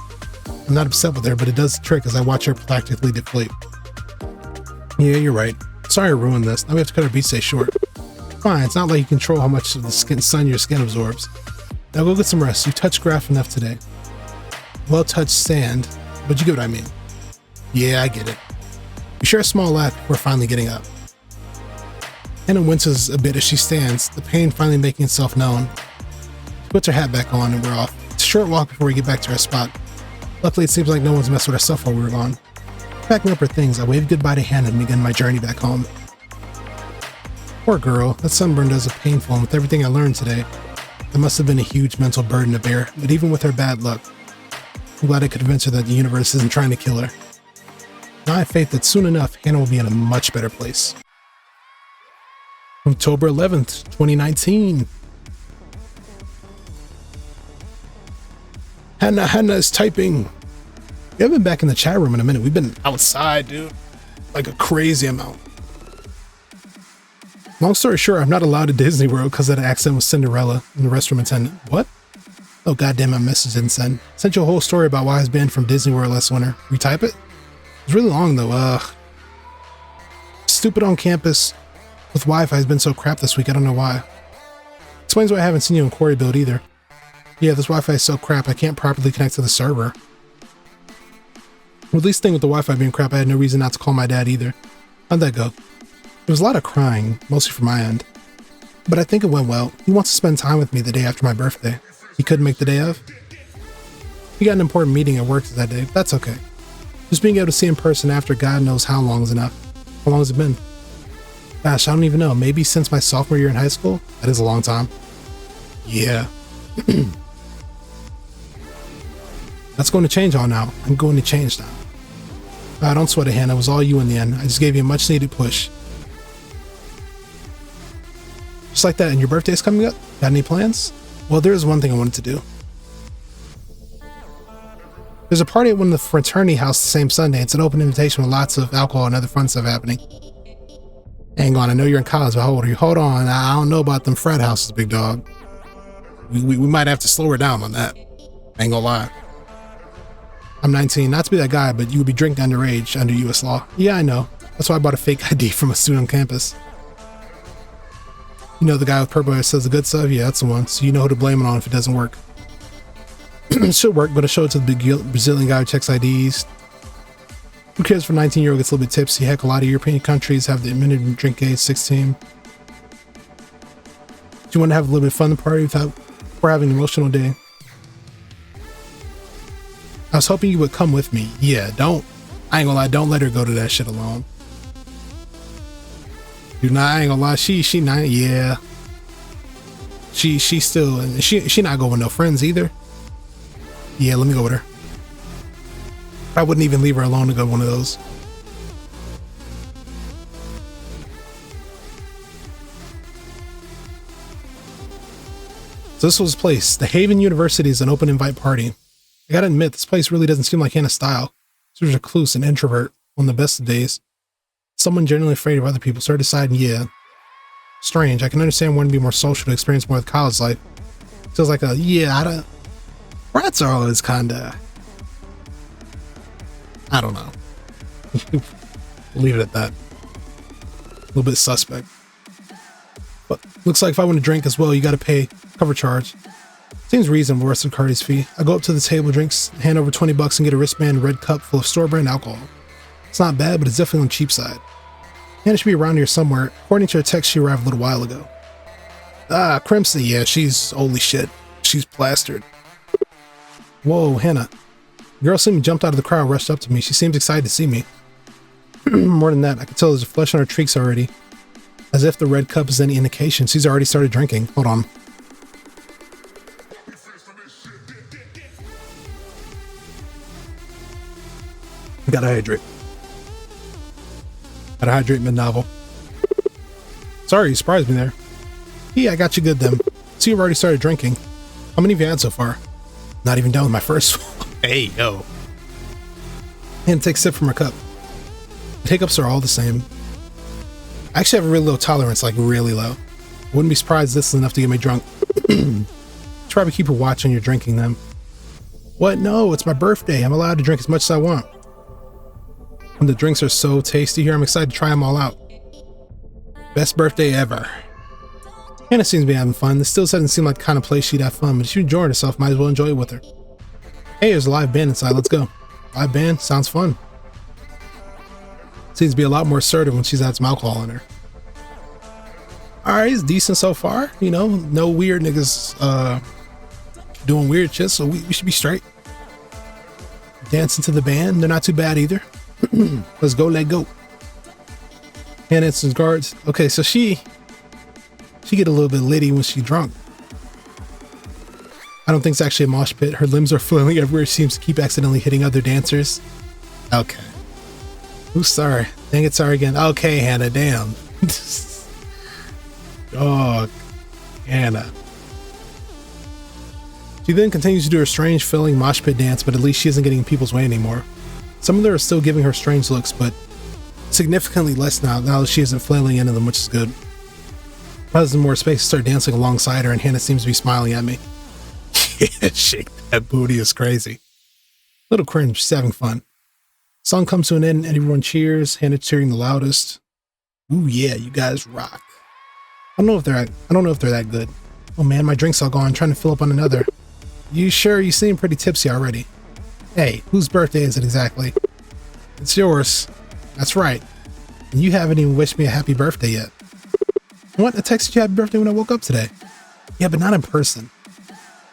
I'm not upset with her, but it does the trick as I watch her practically deflate. Yeah, you're right. Sorry I ruined this. Now we have to cut our beach day short. Fine, it's not like you control how much of the sun your skin absorbs. Now go get some rest. You've touched grass enough today. Well-touched sand, but you get what I mean. Yeah, I get it. We share a small laugh before finally getting up. Hana winces a bit as she stands, the pain finally making itself known. She puts her hat back on and we're off. It's a short walk before we get back to our spot. Luckily, it seems like no one's messed with our stuff while we were gone. Packing up her things, I waved goodbye to Hana and began my journey back home. Poor girl, that sunburn does look painful, and with everything I learned today, it must have been a huge mental burden to bear, but even with her bad luck, I'm glad I could convince her that the universe isn't trying to kill her. Now I have faith that soon enough, Hana will be in a much better place. October 11th, 2019. Hana is typing. We haven't been back in the chat room in a minute. We've been outside, dude. Like a crazy amount. Long story short, I'm not allowed to Disney World because of that accident with Cinderella and the restroom attendant. What? Oh, goddamn, my message didn't send. Sent you a whole story about why I was banned from Disney World last winter. Retype it? It's really long, though. Stupid on campus with Wi-Fi has been so crap this week. I don't know why. Explains why I haven't seen you in Quarry Build either. Yeah, this Wi-Fi is so crap, I can't properly connect to the server. Well, at least thing with the Wi-Fi being crap, I had no reason not to call my dad either. How'd that go? There was a lot of crying, mostly from my end. But I think it went well. He wants to spend time with me the day after my birthday. He couldn't make the day of. He got an important meeting at work that day, but that's okay. Just being able to see in person after God knows how long is enough. How long has it been? Gosh, I don't even know. Maybe since my sophomore year in high school? That is a long time. Yeah. That's going to change all now. I'm going to change now. Don't sweat it, Hannah. It was all you in the end. I just gave you a much needed push. Just like that, and your birthday's coming up? Got any plans? Well, there is one thing I wanted to do. There's a party at one of the fraternity house the same Sunday. It's an open invitation with lots of alcohol and other fun stuff happening. Hang on, I know you're in college, but how old are you? Hold on, I don't know about them frat houses, big dog. We might have to slow her down on that. Ain't gonna lie. I'm 19, not to be that guy, but you would be drinking underage under US law. Yeah, I know. That's why I bought a fake ID from a student on campus. You know the guy with purple hair says the good stuff? Yeah, that's the one. So you know who to blame it on if it doesn't work. It should work, but I show it to the big Brazilian guy who checks IDs. Who cares if a 19-year-old gets a little bit tipsy? Heck, a lot of European countries have the minimum drink age 16. Do you want to have a little bit of fun at the party without we're having an emotional day? I was hoping you would come with me. Yeah, I ain't gonna lie, don't let her go to that shit alone. Dude, nah, I ain't gonna lie, she not, yeah. She still, she not going with no friends either. Yeah, let me go with her. I wouldn't even leave her alone to go to one of those. So this was his place. The Haven University is an open invite party. I gotta admit, this place really doesn't seem like Hannah's style. She's a recluse, an introvert, on the best of days. Someone generally afraid of other people, started deciding, yeah. Strange, I can understand wanting to be more social to experience more of college life. Feels like rats are always kinda, I don't know. Leave it at that. A little bit suspect. But looks like if I want to drink as well, you gotta pay cover charge. Seems reasonable, rest of Cardi's fee. I go up to the table, drinks, hand over $20 and get a wristband and red cup full of store brand alcohol. It's not bad, but it's definitely on the cheap side. Hannah should be around here somewhere. According to her text, she arrived a little while ago. Crimson, yeah, she's holy shit. She's plastered. Whoa, Hannah. The girl seen me jumped out of the crowd, rushed up to me. She seems excited to see me. More than that, I can tell there's a flush on her cheeks already. As if the red cup is any indication, she's already started drinking. Hold on. Gotta hydrate. Gotta hydrate mid-novel. Sorry, you surprised me there. Yeah, I got you good then. So you've already started drinking. How many have you had so far? Not even done with my first one. Hey, yo. And take a sip from her cup. The hiccups are all the same. I actually have a really low tolerance, like really low. Wouldn't be surprised this is enough to get me drunk. Try to keep her watch on your drinking then. What? No, it's my birthday. I'm allowed to drink as much as I want. And the drinks are so tasty here, I'm excited to try them all out. Best birthday ever. Hannah seems to be having fun. This still doesn't seem like the kind of place she'd have fun, but if she's enjoying herself, might as well enjoy it with her. Hey, there's a live band inside, let's go. Live band, sounds fun. Seems to be a lot more assertive when she's had some alcohol in her. Alright, it's decent so far. You know, no weird niggas doing weird shit, so we should be straight. Dancing to the band, they're not too bad either. Let's go, let go. Hannah and some guards. Okay, so she She get a little bit litty when she drunk. I don't think it's actually a mosh pit. Her limbs are flailing everywhere. She seems to keep accidentally hitting other dancers. Okay. Ooh, sorry. Dang it, sorry again. Okay, Hannah, damn. Dog. Hannah. She then continues to do her strange filling mosh pit dance, but at least she isn't getting in people's way anymore. Some of them are still giving her strange looks, but significantly less now that she isn't flailing into them, which is good. As more space, start dancing alongside her, and Hannah seems to be smiling at me. Yeah, shake that booty is crazy. Little cringe, she's having fun. Song comes to an end and everyone cheers, Hannah cheering the loudest. Ooh yeah, you guys rock. I don't know if they're that good. Oh man, my drink's all gone, trying to fill up on another. You sure? You seem pretty tipsy already. Hey, whose birthday is it exactly? It's yours. That's right. And you haven't even wished me a happy birthday yet. What? I texted you happy birthday when I woke up today. Yeah, but not in person.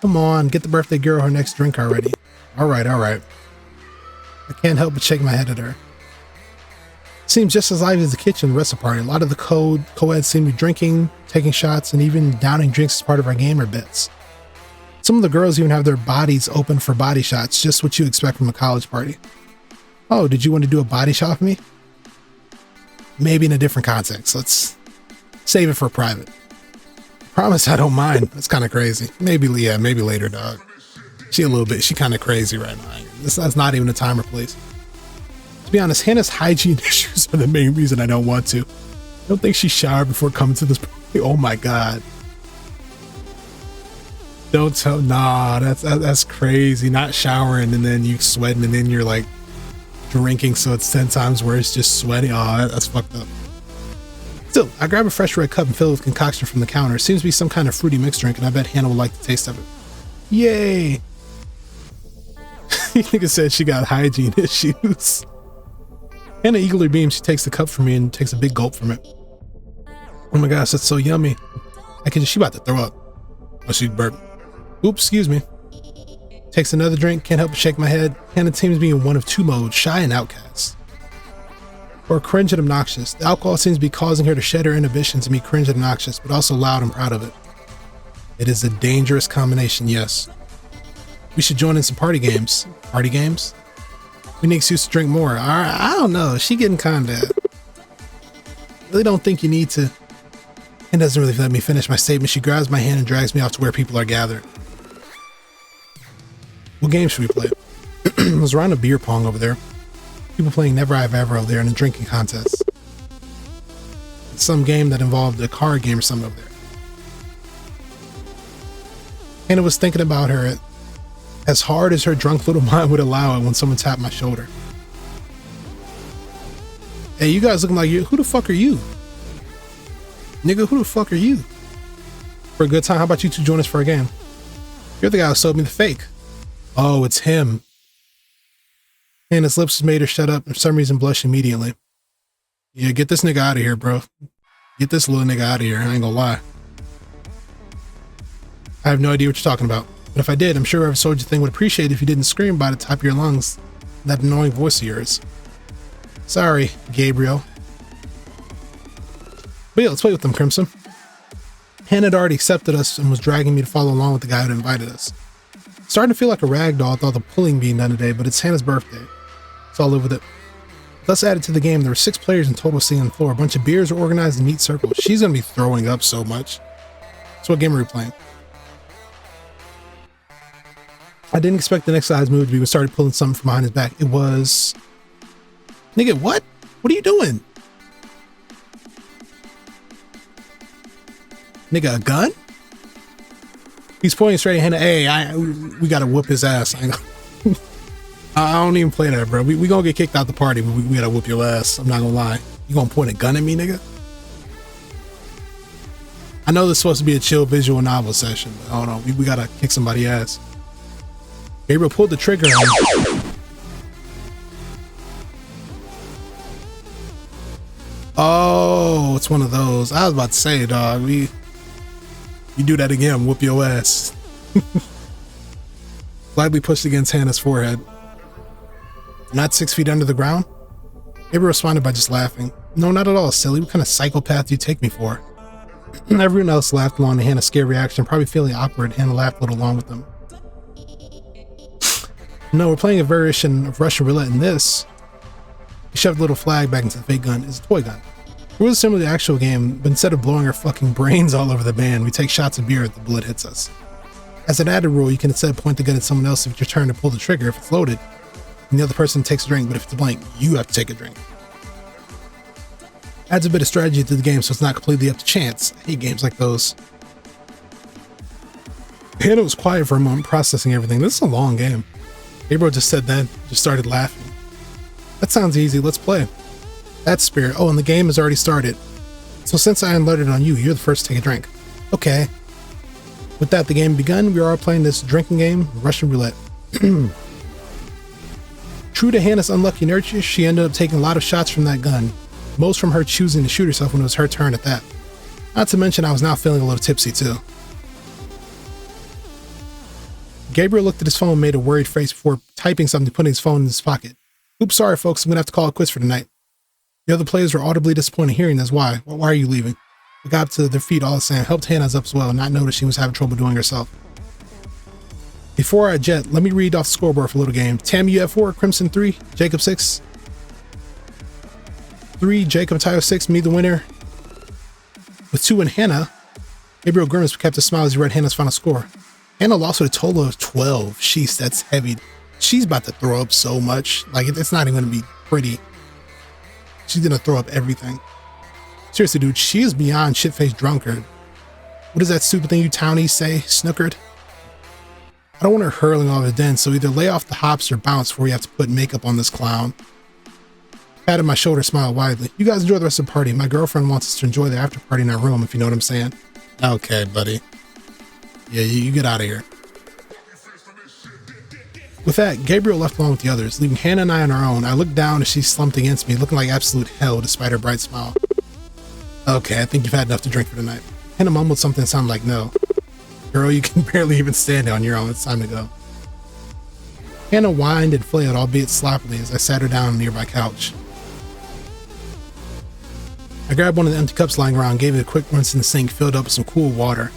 Come on, get the birthday girl her next drink already. All right. I can't help but shake my head at her. Seems just as lively as the kitchen and the rest of the party. A lot of the co-eds seem to be drinking, taking shots, and even downing drinks as part of our gamer bits. Some of the girls even have their bodies open for body shots, just what you expect from a college party. Oh, did you want to do a body shot with me? Maybe in a different context. Let's save it for private. Promise I don't mind. That's kind of crazy. Maybe later, dog. She kind of crazy right now. That's not even a time or place. To be honest, Hannah's hygiene issues are the main reason I don't want to. I don't think she showered before coming to this party. Oh my god. Don't tell. Nah, that's crazy. Not showering and then you sweating and then you're like drinking, so it's 10 times worse just sweating. Oh, that's fucked up. Still, I grab a fresh red cup and fill it with concoction from the counter. It seems to be some kind of fruity mixed drink, and I bet Hannah will like the taste of it. Yay! Nigga said she got hygiene issues. Hannah eagerly beams. She takes the cup from me and takes a big gulp from it. Oh my gosh, that's so yummy. She about to throw up. Oh, she burped. Oops, excuse me. Takes another drink, can't help but shake my head. Hannah seems to be in one of two modes, shy and outcast. Or cringe and obnoxious. The alcohol seems to be causing her to shed her inhibitions and be cringe and obnoxious, but also loud and proud of it. It is a dangerous combination, yes. We should join in some party games. Party games? We need excuse to drink more. I don't know. She getting kinda... Really don't think you need to... And doesn't really let me finish my statement. She grabs my hand and drags me off to where people are gathered. What game should we play? I was around a beer pong over there. People playing Never Have Ever over there in a drinking contest. It's some game that involved a card game or something over there. Hannah was thinking about her as hard as her drunk little mind would allow it when someone tapped my shoulder. Hey, you guys looking like you. Who the fuck are you? Nigga, who the fuck are you? For a good time, how about you two join us for a game? You're the guy who sold me the fake. Oh, it's him. Hannah's lips made her shut up and for some reason blush immediately. Yeah, get this nigga out of here, bro. Get this little nigga out of here, I ain't gonna lie. I have no idea what you're talking about. But if I did, I'm sure whoever sold you thing would appreciate it if you didn't scream by the top of your lungs. That annoying voice of yours. Sorry, Gabriel. But yeah, let's play with them, Crimson. Hannah had already accepted us and was dragging me to follow along with the guy who invited us. Starting to feel like a rag doll with all the pulling being done today, but it's Hannah's birthday, so I'll live with it. Thus added to the game, there were 6 players in total sitting on the floor. A bunch of beers were organized in neat circles. She's gonna be throwing up so much. So what game are we playing? I didn't expect the next guy's move to be when he started pulling something from behind his back. It was... Nigga, what? What are you doing? Nigga, a gun? He's pointing straight at Hannah. Hey, we gotta whoop his ass. I don't even play that, bro. We gonna get kicked out the party, but we gotta whoop your ass. I'm not gonna lie. You gonna point a gun at me, nigga? I know this is supposed to be a chill visual novel session, but hold on. We gotta kick somebody's ass. Gabriel pulled the trigger on. Oh, it's one of those. I was about to say, dog, you do that again, whoop your ass. Lightly pushed against Hannah's forehead. Not 6 feet under the ground? Gabriel responded by just laughing. No, not at all, silly. What kind of psychopath do you take me for? Everyone else laughed along to Hannah's scared reaction, probably feeling awkward. Hannah laughed a little along with them. No, we're playing a variation of Russian roulette in this. He shoved a little flag back into the fake gun. It's a toy gun. It was similar to the actual game, but instead of blowing our fucking brains all over the band, we take shots of beer if the bullet hits us. As an added rule, you can instead point the gun at someone else if it's your turn to pull the trigger if it's loaded, and the other person takes a drink, but if it's blank, you have to take a drink. Adds a bit of strategy to the game so it's not completely up to chance. I hate games like those. Hannah was quiet for a moment, processing everything. This is a long game. Gabriel just said that, just started laughing. That sounds easy, let's play. That's spirit. Oh, and the game has already started. So since I unloaded on you, you're the first to take a drink. Okay. With that, the game begun. We are all playing this drinking game, Russian roulette. True to Hannah's unlucky nurture, she ended up taking a lot of shots from that gun. Most from her choosing to shoot herself when it was her turn at that. Not to mention I was now feeling a little tipsy too. Gabriel looked at his phone and made a worried face before typing something, putting his phone in his pocket. Oops, sorry folks, I'm gonna have to call it quits for tonight. The other players were audibly disappointed hearing this. Why? Why are you leaving? They got up to their feet all the same, helped Hannah's up as well, and not notice she was having trouble doing herself. Before I jet, let me read off the scoreboard for a little game. Tammy, you have 4, Crimson 3, Jacob 6. 3, Jacob, Tayo 6, me the winner. With 2 in Hannah, Gabriel Grimace kept a smile as he read Hannah's final score. Hannah lost with a total of 12. Sheesh, that's heavy. She's about to throw up so much. Like, it's not even going to be pretty. She's going to throw up everything. Seriously, dude, she is beyond shit-faced drunkard. What does that stupid thing you townies say? Snookered? I don't want her hurling off the den, so either lay off the hops or bounce before you have to put makeup on this clown. Patted my shoulder, smiled widely. You guys enjoy the rest of the party. My girlfriend wants us to enjoy the after party in our room, if you know what I'm saying. Okay, buddy. Yeah, you get out of here. With that, Gabriel left along with the others, leaving Hannah and I on our own. I looked down as she slumped against me, looking like absolute hell despite her bright smile. Okay, I think you've had enough to drink for tonight. Hannah mumbled something that sounded like no. Girl, you can barely even stand on your own. It's time to go. Hannah whined and flailed, albeit sloppily, as I sat her down on a nearby couch. I grabbed one of the empty cups lying around, gave it a quick rinse in the sink, filled up with some cool water.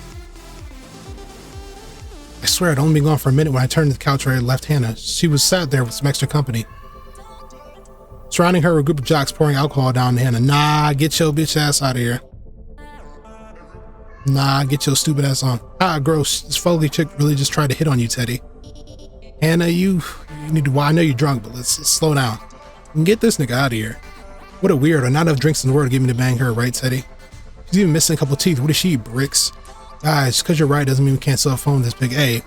I swear I'd only been gone for a minute when I turned to the couch where I had left Hannah. She was sat there with some extra company. Surrounding her were a group of jocks pouring alcohol down to Hannah. Nah, get your bitch ass out of here. Nah, get your stupid ass on. Ah, gross. This fugly chick really just tried to hit on you, Teddy. Hannah, you need to, well, I know you're drunk, but let's slow down. And get this nigga out of here. What a weirdo. Not enough drinks in the world to get me to bang her, right, Teddy? She's even missing a couple teeth. What does she eat, bricks? Guys, just because you're right doesn't mean we can't sell a phone this big. Hey,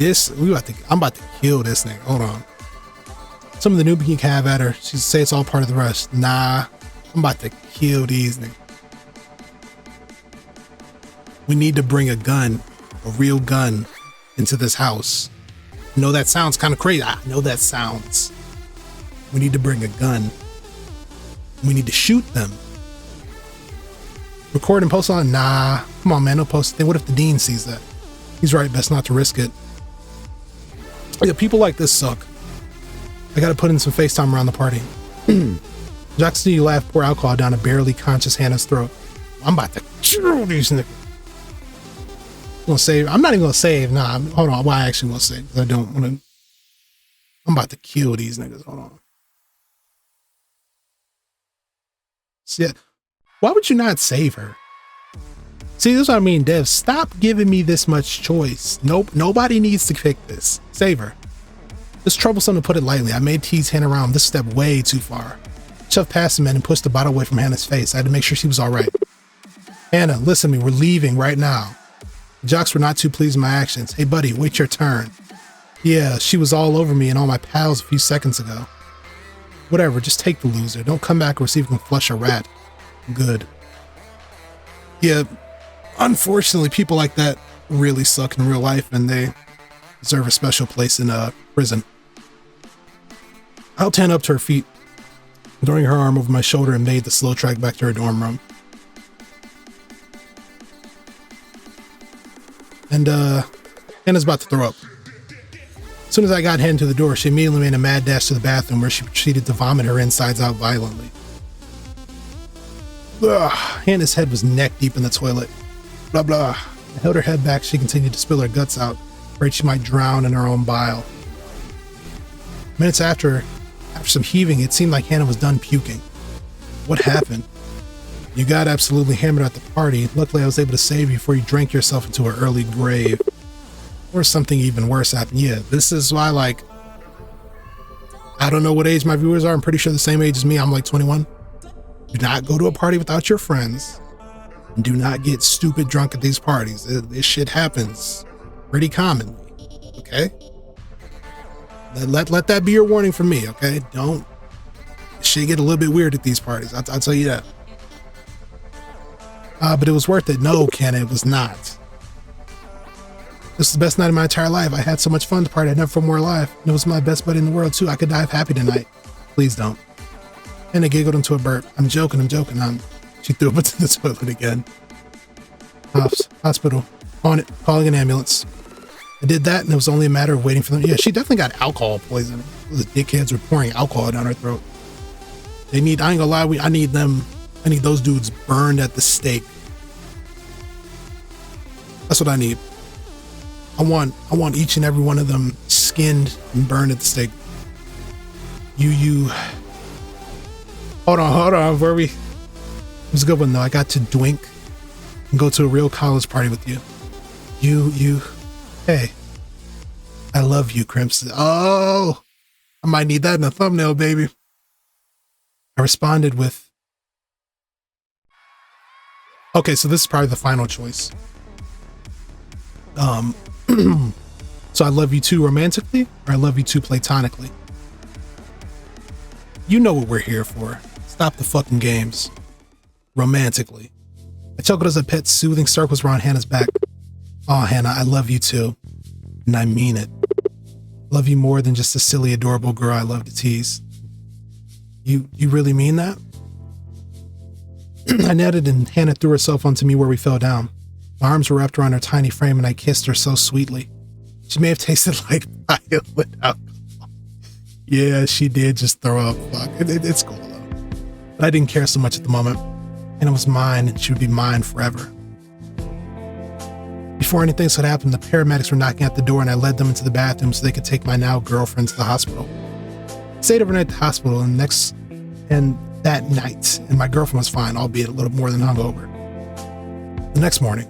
I'm about to kill this nigga. Hold on. Some of the newbie can have at her. She say it's all part of the rush. Nah, I'm about to kill these niggas. We need to bring a gun, a real gun, into this house. I know that sounds kind of crazy. I know that sounds. We need to bring a gun. We need to shoot them. Record and post on? Nah. Come on, man. No post a thing. What if the dean sees that? He's right. Best not to risk it. Yeah, people like this suck. I gotta put in some FaceTime around the party. Jackson, you laugh, pour alcohol down a barely conscious Hannah's throat. I'm about to kill these niggas. Gonna save. I'm not even gonna save. Nah, hold on. Why I actually gonna save? Because I don't want to. I'm about to kill these niggas. Hold on. See, why would you not save her? See, this is what I mean, Dev. Stop giving me this much choice. Nope. Nobody needs to pick this. Save her. It's troublesome to put it lightly. I made tease Hannah around this step way too far. Shoved past him and pushed the bottle away from Hannah's face. I had to make sure she was all right. Hannah, listen to me. We're leaving right now. The jocks were not too pleased with my actions. Hey, buddy, wait your turn. Yeah, she was all over me and all my pals a few seconds ago. Whatever, just take the loser. Don't come back or see if you can flush a rat. Good. Yeah, unfortunately, people like that really suck in real life and they deserve a special place in prison. I helped Hannah up to her feet, throwing her arm over my shoulder and made the slow trek back to her dorm room. And Hannah's about to throw up. As soon as I got Hannah to the door, she immediately made a mad dash to the bathroom where she proceeded to vomit her insides out violently. Ugh. Hannah's head was neck deep in the toilet. Blah, blah. I held her head back. She continued to spill her guts out, afraid she might drown in her own bile. Minutes after some heaving, it seemed like Hana was done puking. What happened? You got absolutely hammered at the party. Luckily, I was able to save you before you drank yourself into an early grave. Or something even worse happened. Yeah, this is why, like, I don't know what age my viewers are. I'm pretty sure the same age as me. I'm like 21. Do not go to a party without your friends. And do not get stupid drunk at these parties. This shit happens pretty commonly. Okay? Let that be your warning from me, okay? Don't. Shit get a little bit weird at these parties. I'll tell you that. But it was worth it. No, Kenna, it was not. This is the best night of my entire life. I had so much fun at the party. I never felt more alive. And it was my best buddy in the world, too. I could die of happy tonight. Please don't. Hannah giggled into a burp. I'm joking. She threw up into the toilet again. Hospital. On it. Calling an ambulance. I did that, and it was only a matter of waiting for them. Yeah, she definitely got alcohol poisoning. The dickheads were pouring alcohol down her throat. I ain't gonna lie, I need those dudes burned at the stake. That's what I need. I want each and every one of them skinned and burned at the stake. Hold on, where we? It was a good one though. I got to drink and go to a real college party with you. Hey, I love you, Crimson. Oh, I might need that in a thumbnail, baby. I responded with, okay, so this is probably the final choice. So I love you too romantically, or I love you too platonically. You know what we're here for. Stop the fucking games. Romantically. I chuckled as I pet soothing circles around Hannah's back. Oh, Hannah, I love you too. And I mean it. Love you more than just a silly, adorable girl I love to tease. You really mean that? I nodded and Hannah threw herself onto me where we fell down. My arms were wrapped around her tiny frame and I kissed her so sweetly. She may have tasted like violet alcohol. Yeah, she did just throw up. Fuck, it's cool though. But I didn't care so much at the moment. Hannah was mine and she would be mine forever. Before anything could happen, the paramedics were knocking at the door and I led them into the bathroom so they could take my now girlfriend to the hospital. I stayed overnight at the hospital and that night, and my girlfriend was fine, albeit a little more than hungover. The next morning,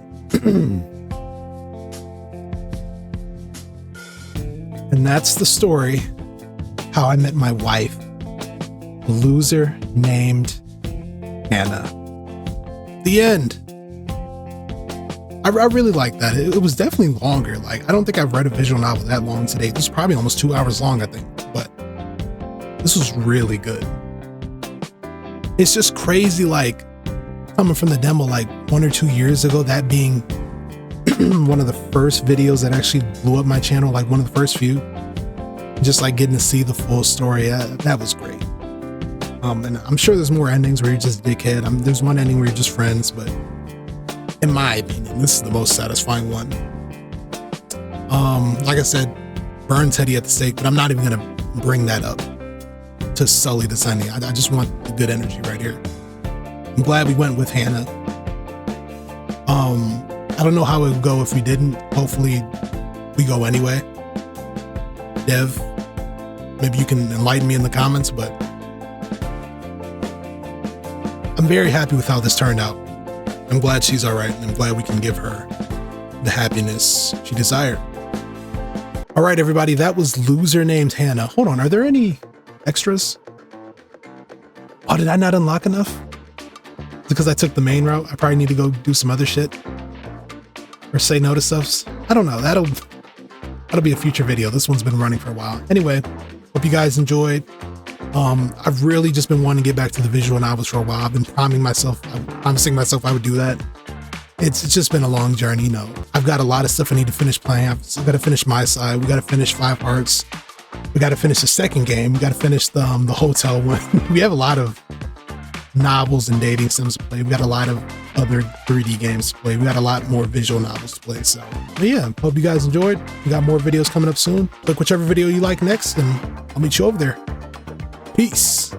and that's the story how I met my wife, a loser named Hana. The end. I really like that. It was definitely longer. Like, I don't think I've read a visual novel that long today. This was probably almost 2 hours long, I think, but this was really good. It's just crazy, like, coming from the demo like 1 or 2 years ago, that being one of the first videos that actually blew up my channel, like one of the first few, just like getting to see the full story, that was great. And I'm sure there's more endings where you're just a dickhead. There's one ending where you're just friends, but in my opinion, this is the most satisfying one. Like I said, burn Teddy at the stake, but I'm not even gonna bring that up to sully this ending. I just want the good energy right here. I'm glad we went with Hana. I don't know how it would go if we didn't. Hopefully we go anyway. Dev, maybe you can enlighten me in the comments, but I'm very happy with how this turned out. I'm glad she's all right, and I'm glad we can give her the happiness she desired. All right, everybody, that was Loser Named Hana. Hold on, are there any extras? Oh, did I not unlock enough? It's because I took the main route. I probably need to go do some other shit or say no to stuff. I don't know. That'll be a future video. This one's been running for a while. Anyway, hope you guys enjoyed. I've really just been wanting to get back to the visual novels for a while. I've been promising myself I would do that. It's just been a long journey, you know. I've got a lot of stuff I need to finish playing. I've got to finish My Side. We got to finish 5 Hearts. We got to finish the second game. We got to finish the hotel one. We have a lot of novels and dating sims to play. We got a lot of other 3D games to play. We got a lot more visual novels to play. So, but yeah, hope you guys enjoyed. We got more videos coming up soon. Click whichever video you like next, and I'll meet you over there. Peace.